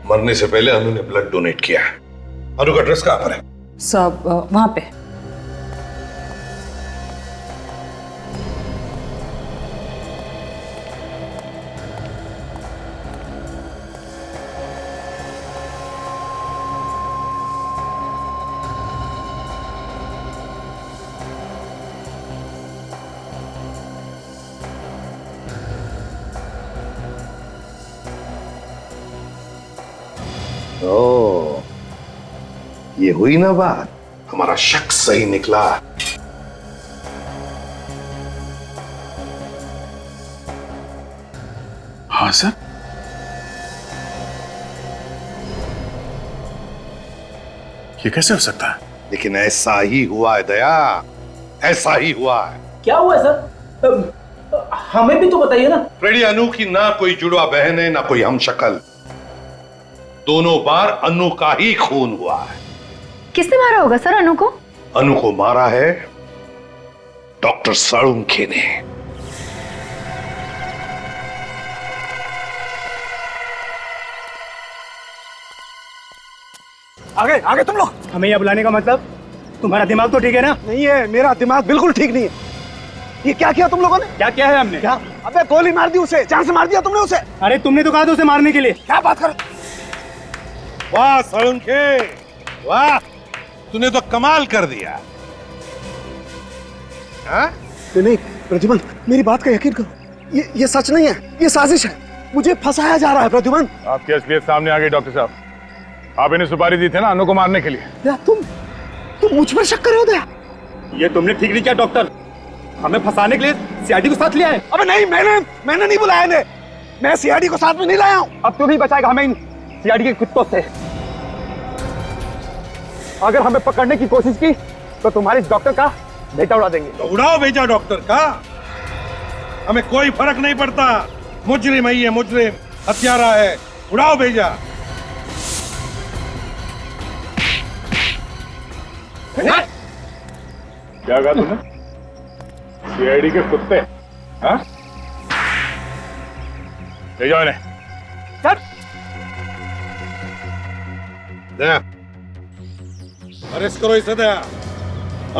[SPEAKER 11] मरने से पहले अनु ने ब्लड डोनेट किया है। अनु का ड्रेस कहां पर है?
[SPEAKER 8] सब वहां पे।
[SPEAKER 11] ओ, ये हुई ना बात, हमारा शक सही निकला।
[SPEAKER 1] हाँ सर। ये कैसे हो सकता है?
[SPEAKER 11] लेकिन ऐसा ही हुआ है दया, ऐसा ही हुआ है।
[SPEAKER 15] क्या हुआ है सर? हमें भी तो बताइए ना।
[SPEAKER 11] फ्रेडी, अनु की ना कोई जुड़वा बहन है ना कोई हमशक्ल। दोनों बार अनु का ही खून हुआ है।
[SPEAKER 20] किसने मारा होगा सर अनु को?
[SPEAKER 11] अनु को मारा है डॉक्टर साळुंखे ने।
[SPEAKER 14] आगे आगे तुम लोग। हमें यह बुलाने का मतलब? तुम्हारा दिमाग तो ठीक है ना? नहीं है, मेरा दिमाग बिल्कुल ठीक नहीं है। ये क्या किया तुम लोगों ने? क्या किया है हमने? क्या? अबे गोली मार दी उसे, जान से मार दिया तुमने उसे। अरे तुमने तो कहा था उसे मारने के लिए। क्या बात कर?
[SPEAKER 11] वाह साळुंखे, वाह, तूने तो कमाल कर दिया। हाँ?
[SPEAKER 7] नहीं प्रद्युमन, मेरी बात का यकीन करो, ये सच नहीं है, ये साजिश है। मुझे फंसाया जा रहा है प्रद्युमन।
[SPEAKER 16] आपकी असलियत सामने आ गई डॉक्टर साहब। आप इन्हें सुपारी दी थी ना अनु को मारने के लिए।
[SPEAKER 7] तुम मुझ पर शक कर रहे हो दया?
[SPEAKER 14] ये तुमने ठीक नहीं किया डॉक्टर, हमें फंसाने के लिए सीआईडी को साथ लिया है।
[SPEAKER 7] अबे नहीं, मैंने नहीं बुलाया इन्हें, मैं सीआईडी को साथ में नहीं लाया हूँ।
[SPEAKER 14] अब तू भी बचाएगा हमें इन सीआईडी के कुत्तों से। अगर हमें पकड़ने की कोशिश की तो तुम्हारे इस डॉक्टर का बेटा उड़ा देंगे।
[SPEAKER 11] तो उड़ाओ बेटा डॉक्टर का, हमें कोई फर्क नहीं पड़ता। मुजरिम है ये, मुजरिम, हत्यारा है, उड़ाओ भेजा।
[SPEAKER 16] क्या कहा तुमने? सीआईडी के कुत्ते? हाँ? ले जाओ इन्हें।
[SPEAKER 14] सर,
[SPEAKER 11] दया, अरेस्ट करो इसे दया,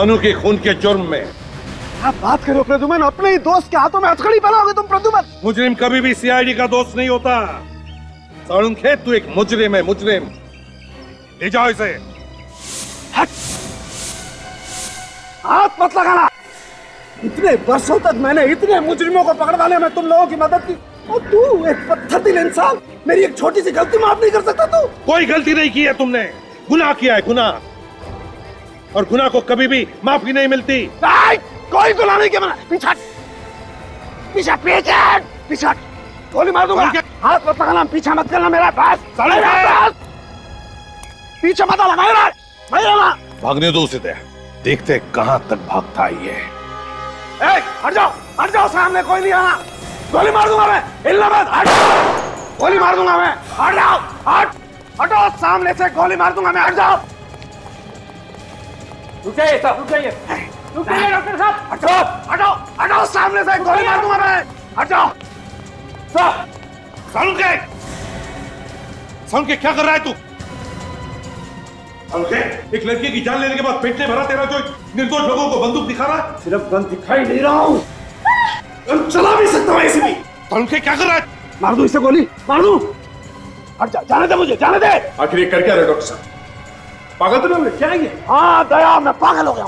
[SPEAKER 11] अनु के खून के जुर्म में।
[SPEAKER 7] क्या बात करो प्रद्युमन, अपने ही दोस्त के हाथों में हथकड़ी पहनाओगे तुम प्रद्युमन?
[SPEAKER 11] मुजरिम कभी भी सीआईडी का दोस्त नहीं होता। साळुंखे, तू एक मुजरिम है, मुजरिम। ले जाओ इसे।
[SPEAKER 7] हट, हाथ मत लगाना। इतने वर्षों तक मैंने इतने मुजरिमों को पकड़वाने में तुम लोगों की मदद की, और तू एक पत्थर दिल इंसान मेरी एक छोटी सी गलती माफ नहीं कर सकता तू?
[SPEAKER 11] कोई गलती नहीं की है तुमने, गुनाह किया है, गुनाह, और गुनाह को कभी भी माफी नहीं मिलती।
[SPEAKER 7] नहीं, कोई गुनाह नहीं किया। पीछे पीछे पीछे पीछे, गोली मार दूंगा। हाथ मत लगाना, पीछे मत करना मेरा। बस पीछे मत लगा,
[SPEAKER 11] भागने दो उसे दया, देखते हैं कहां तक भागता है ये।
[SPEAKER 7] हट जाओ, सामने कोई नहीं आना। गोली मार दूंगा मैं, हिलना मत। हट, गोली मार दूंगा मैं। हट जाओ, हटो, सामने से गोली मार दूंगा मैं। हट जाओ।
[SPEAKER 14] रुक जाइए साहब, रुक जाइए डॉक्टर साहब।
[SPEAKER 7] हटो, सामने से गोली मार दूंगा मैं। हट जाओ।
[SPEAKER 11] साळुंखे, क्या कर रहा है तू? साळुंखे, एक लड़की की जान लेने के बाद पेट में भरा तेरा जो निर्दोष लोगों को बंदूक दिखा रहा है।
[SPEAKER 7] सिर्फ गन दिखाई नहीं रहा हूँ, चला भी सकता हूँ ऐसे भी।
[SPEAKER 11] साळुंखे, क्या कर रहा है?
[SPEAKER 7] मार दूं इसे, गोली मार दूं। हट जा, जाने दे मुझे, जाने दे।
[SPEAKER 11] आखिर ये कर क्या रहे डॉक्टर साहब? पागल तो नहीं? क्या है ये?
[SPEAKER 7] हाँ दया, मैं पागल हो गया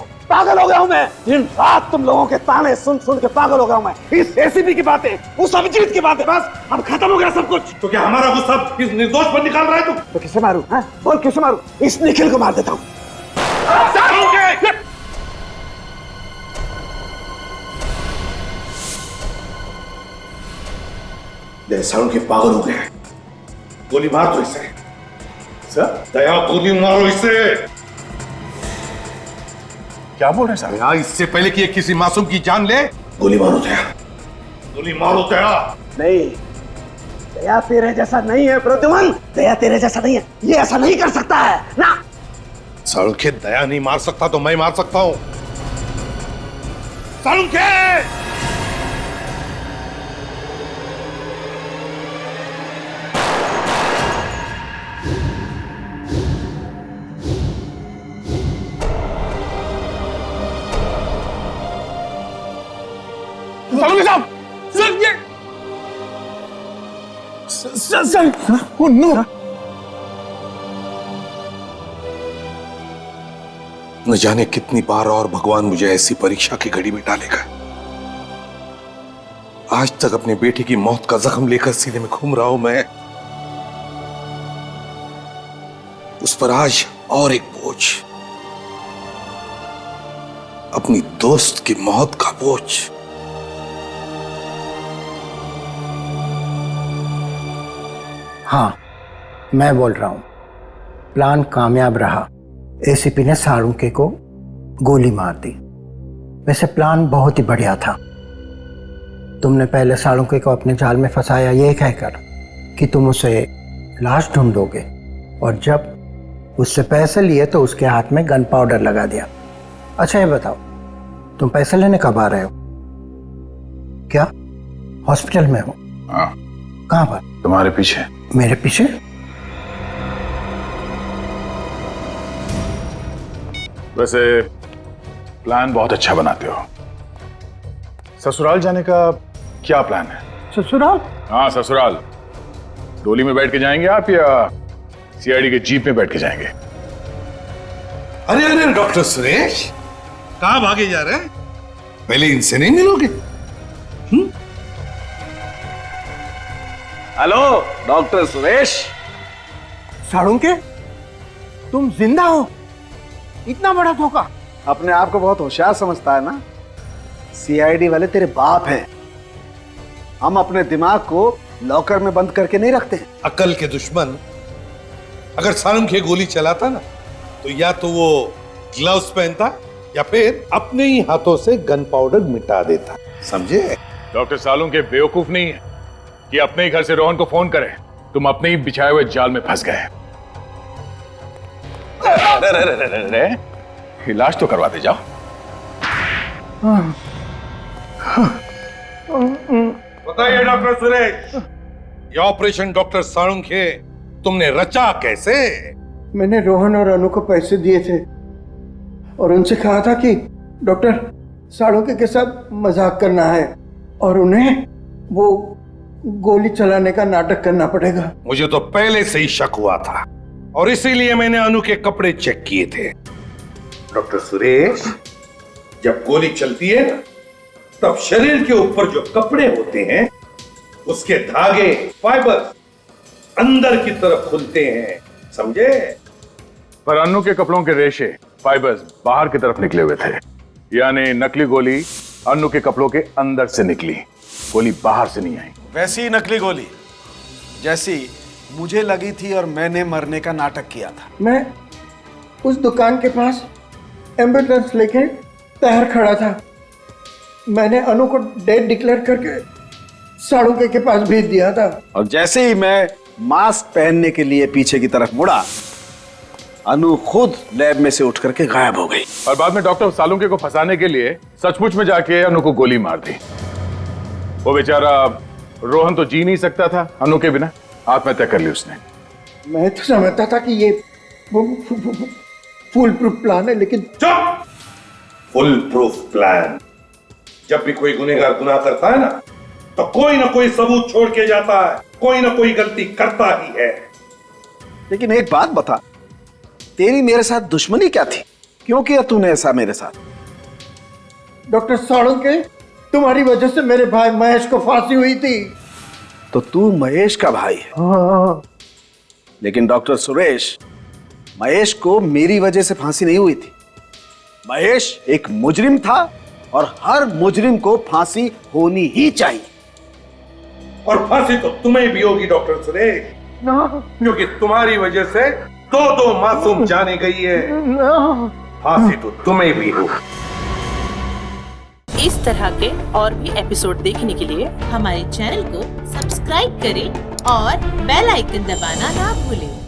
[SPEAKER 7] हूँ मैं। दिन रात तुम लोगों के ताने सुन सुन के पागल हो गया हूँ मैं। इस एसीपी की बातें, उस अभिजीत की बातें, बस अब खत्म हो गया सब कुछ।
[SPEAKER 11] तो क्या हमारा गुस्सा इस निर्दोष पर निकाल रहा है तू?
[SPEAKER 7] तो किसे मारूं? बोल, किसे मारूं? इस निखिल को मार देता हूँ।
[SPEAKER 11] साळुंखे पागल हो गया, गोली मार दो इसे। सर, दया, गोली मारो इसे। क्या बोल रहे हैं सर? इससे पहले कि ये किसी मासूम की जान ले, गोली मारो दया, गोली मारो दया।
[SPEAKER 7] नहीं, दया तेरे जैसा नहीं है प्रद्युमन, दया तेरे जैसा नहीं है, ये ऐसा नहीं कर सकता है ना।
[SPEAKER 11] सालुंखे दया नहीं मार सकता तो मैं मार सकता हूं। सालुंखे!
[SPEAKER 7] सालुंखे साहब, सर ये सर oh no!
[SPEAKER 11] न जाने कितनी बार और भगवान मुझे ऐसी परीक्षा की घड़ी में डालेगा। आज तक अपने बेटे की मौत का जख्म लेकर सीने में घूम रहा हूं मैं, उस पर आज और एक बोझ, अपनी दोस्त की मौत का बोझ।
[SPEAKER 12] हाँ, मैं बोल रहा हूं, प्लान कामयाब रहा। एसीपी ने सालुंखे को गोली मार दी। वैसे प्लान बहुत ही बढ़िया था। तुमने पहले सालुंखे को अपने जाल में फंसाया ये कहकर कि तुम उसे लाश ढूंढोगे, और जब उससे पैसे लिए तो उसके हाथ में गन पाउडर लगा दिया। अच्छा ये बताओ, तुम पैसे लेने कब आ रहे हो? क्या हॉस्पिटल में हो?
[SPEAKER 16] हाँ।
[SPEAKER 12] कहाँ पर?
[SPEAKER 16] तुम्हारे पीछे।
[SPEAKER 12] मेरे पीछे?
[SPEAKER 16] वैसे प्लान बहुत अच्छा बनाते हो। ससुराल जाने का क्या प्लान है?
[SPEAKER 12] ससुराल?
[SPEAKER 16] हाँ ससुराल। डोली में बैठ के जाएंगे आप या सीआईडी के जीप में बैठ के जाएंगे?
[SPEAKER 11] अरे अरे डॉक्टर सुरेश, कहां भागे जा रहे हैं? पहले इनसे नहीं मिलोगे?
[SPEAKER 3] Hello doctor Suresh.
[SPEAKER 12] सालुंखे, तुम जिंदा हो? इतना बड़ा धोखा।
[SPEAKER 3] अपने आप को बहुत होशियार समझता है ना? सीआईडी वाले तेरे बाप हैं। हम अपने दिमाग को लॉकर में बंद करके नहीं रखते।
[SPEAKER 11] अकल के दुश्मन अगर सालुंखे गोली चलाता ना, तो या तो वो ग्लव्स पहनता या फिर अपने ही हाथों से गन पाउडर मिटा देता। समझे?
[SPEAKER 16] डॉक्टर सालुंखे बेवकूफ नहीं है कि अपने ही घर से रोहन को फोन करे। तुम अपने ही बिछाए हुए जाल में फंस गए। इलाज तो करवा दे जाओ।
[SPEAKER 11] बताइए डॉक्टर सुरेश, ये ऑपरेशन डॉक्टर सालुंखे तुमने रचा कैसे?
[SPEAKER 12] मैंने रोहन और अनु को पैसे दिए थे और उनसे कहा था कि डॉक्टर सालुंखे के साथ मजाक करना है और उन्हें वो गोली चलाने का नाटक करना पड़ेगा।
[SPEAKER 11] मुझे तो पहले से ही शक हुआ था और इसीलिए मैंने अनु के कपड़े चेक किए थे। डॉक्टर सुरेश, जब गोली चलती है ना, तब शरीर के ऊपर जो कपड़े होते हैं उसके धागे, फाइबर अंदर की तरफ खुलते हैं। समझे?
[SPEAKER 16] पर अनु के कपड़ों के रेशे, फाइबर्स बाहर की तरफ निकले हुए थे, यानी नकली गोली अनु के कपड़ों के अंदर से निकली, गोली बाहर से नहीं आई।
[SPEAKER 3] वैसी ही नकली गोली जैसी मुझे लगी थी और मैंने मरने का नाटक किया था।
[SPEAKER 12] मैं उस दुकान के पास एम्बुलेंस लेके तैयार खड़ा था। मैंने अनु को डेड डिक्लेयर करके सालुंखे के पास भेज दिया था।
[SPEAKER 3] और जैसे ही मैं मास्क पहनने के लिए पीछे की तरफ मुड़ा, अनु खुद लैब में से उठ करके गायब हो गई।
[SPEAKER 16] और बाद में डॉक्टर सालुंखे को फंसाने के लिए सचमुच में जाके अनु को गोली मार दी। वो बेचारा रोहन तो जी नहीं सकता था अनु के बिना, आत्महत्या कर ली उसने।
[SPEAKER 12] मैं तो समझता था कि ये फुल प्रूफ प्लान है, लेकिन
[SPEAKER 11] चुप! Full proof plan? जब भी कोई गुनहगार गुनाह करता है ना, तो कोई ना कोई सबूत छोड़ के जाता है, कोई ना कोई गलती करता ही है।
[SPEAKER 3] लेकिन एक बात बता, तेरी मेरे साथ दुश्मनी क्या थी? क्यों किया तूने ऐसा मेरे साथ?
[SPEAKER 12] डॉक्टर सालुंखे, तुम्हारी वजह से मेरे भाई महेश को फांसी हुई थी।
[SPEAKER 3] तो तू महेश का भाई है?
[SPEAKER 12] हाँ।
[SPEAKER 3] लेकिन डॉक्टर सुरेश, महेश को मेरी वजह से फांसी नहीं हुई थी। महेश एक मुजरिम था और हर मुजरिम को फांसी होनी ही चाहिए।
[SPEAKER 11] और फांसी तो तुम्हें भी होगी डॉक्टर सुरेश, क्योंकि तुम्हारी वजह से दो मासूम जाने गई है। फांसी तो तुम्हें भी होगी।
[SPEAKER 4] इस तरह के और भी एपिसोड देखने के लिए हमारे चैनल को सब्सक्राइब करें और बेल आइकन दबाना ना भूलें।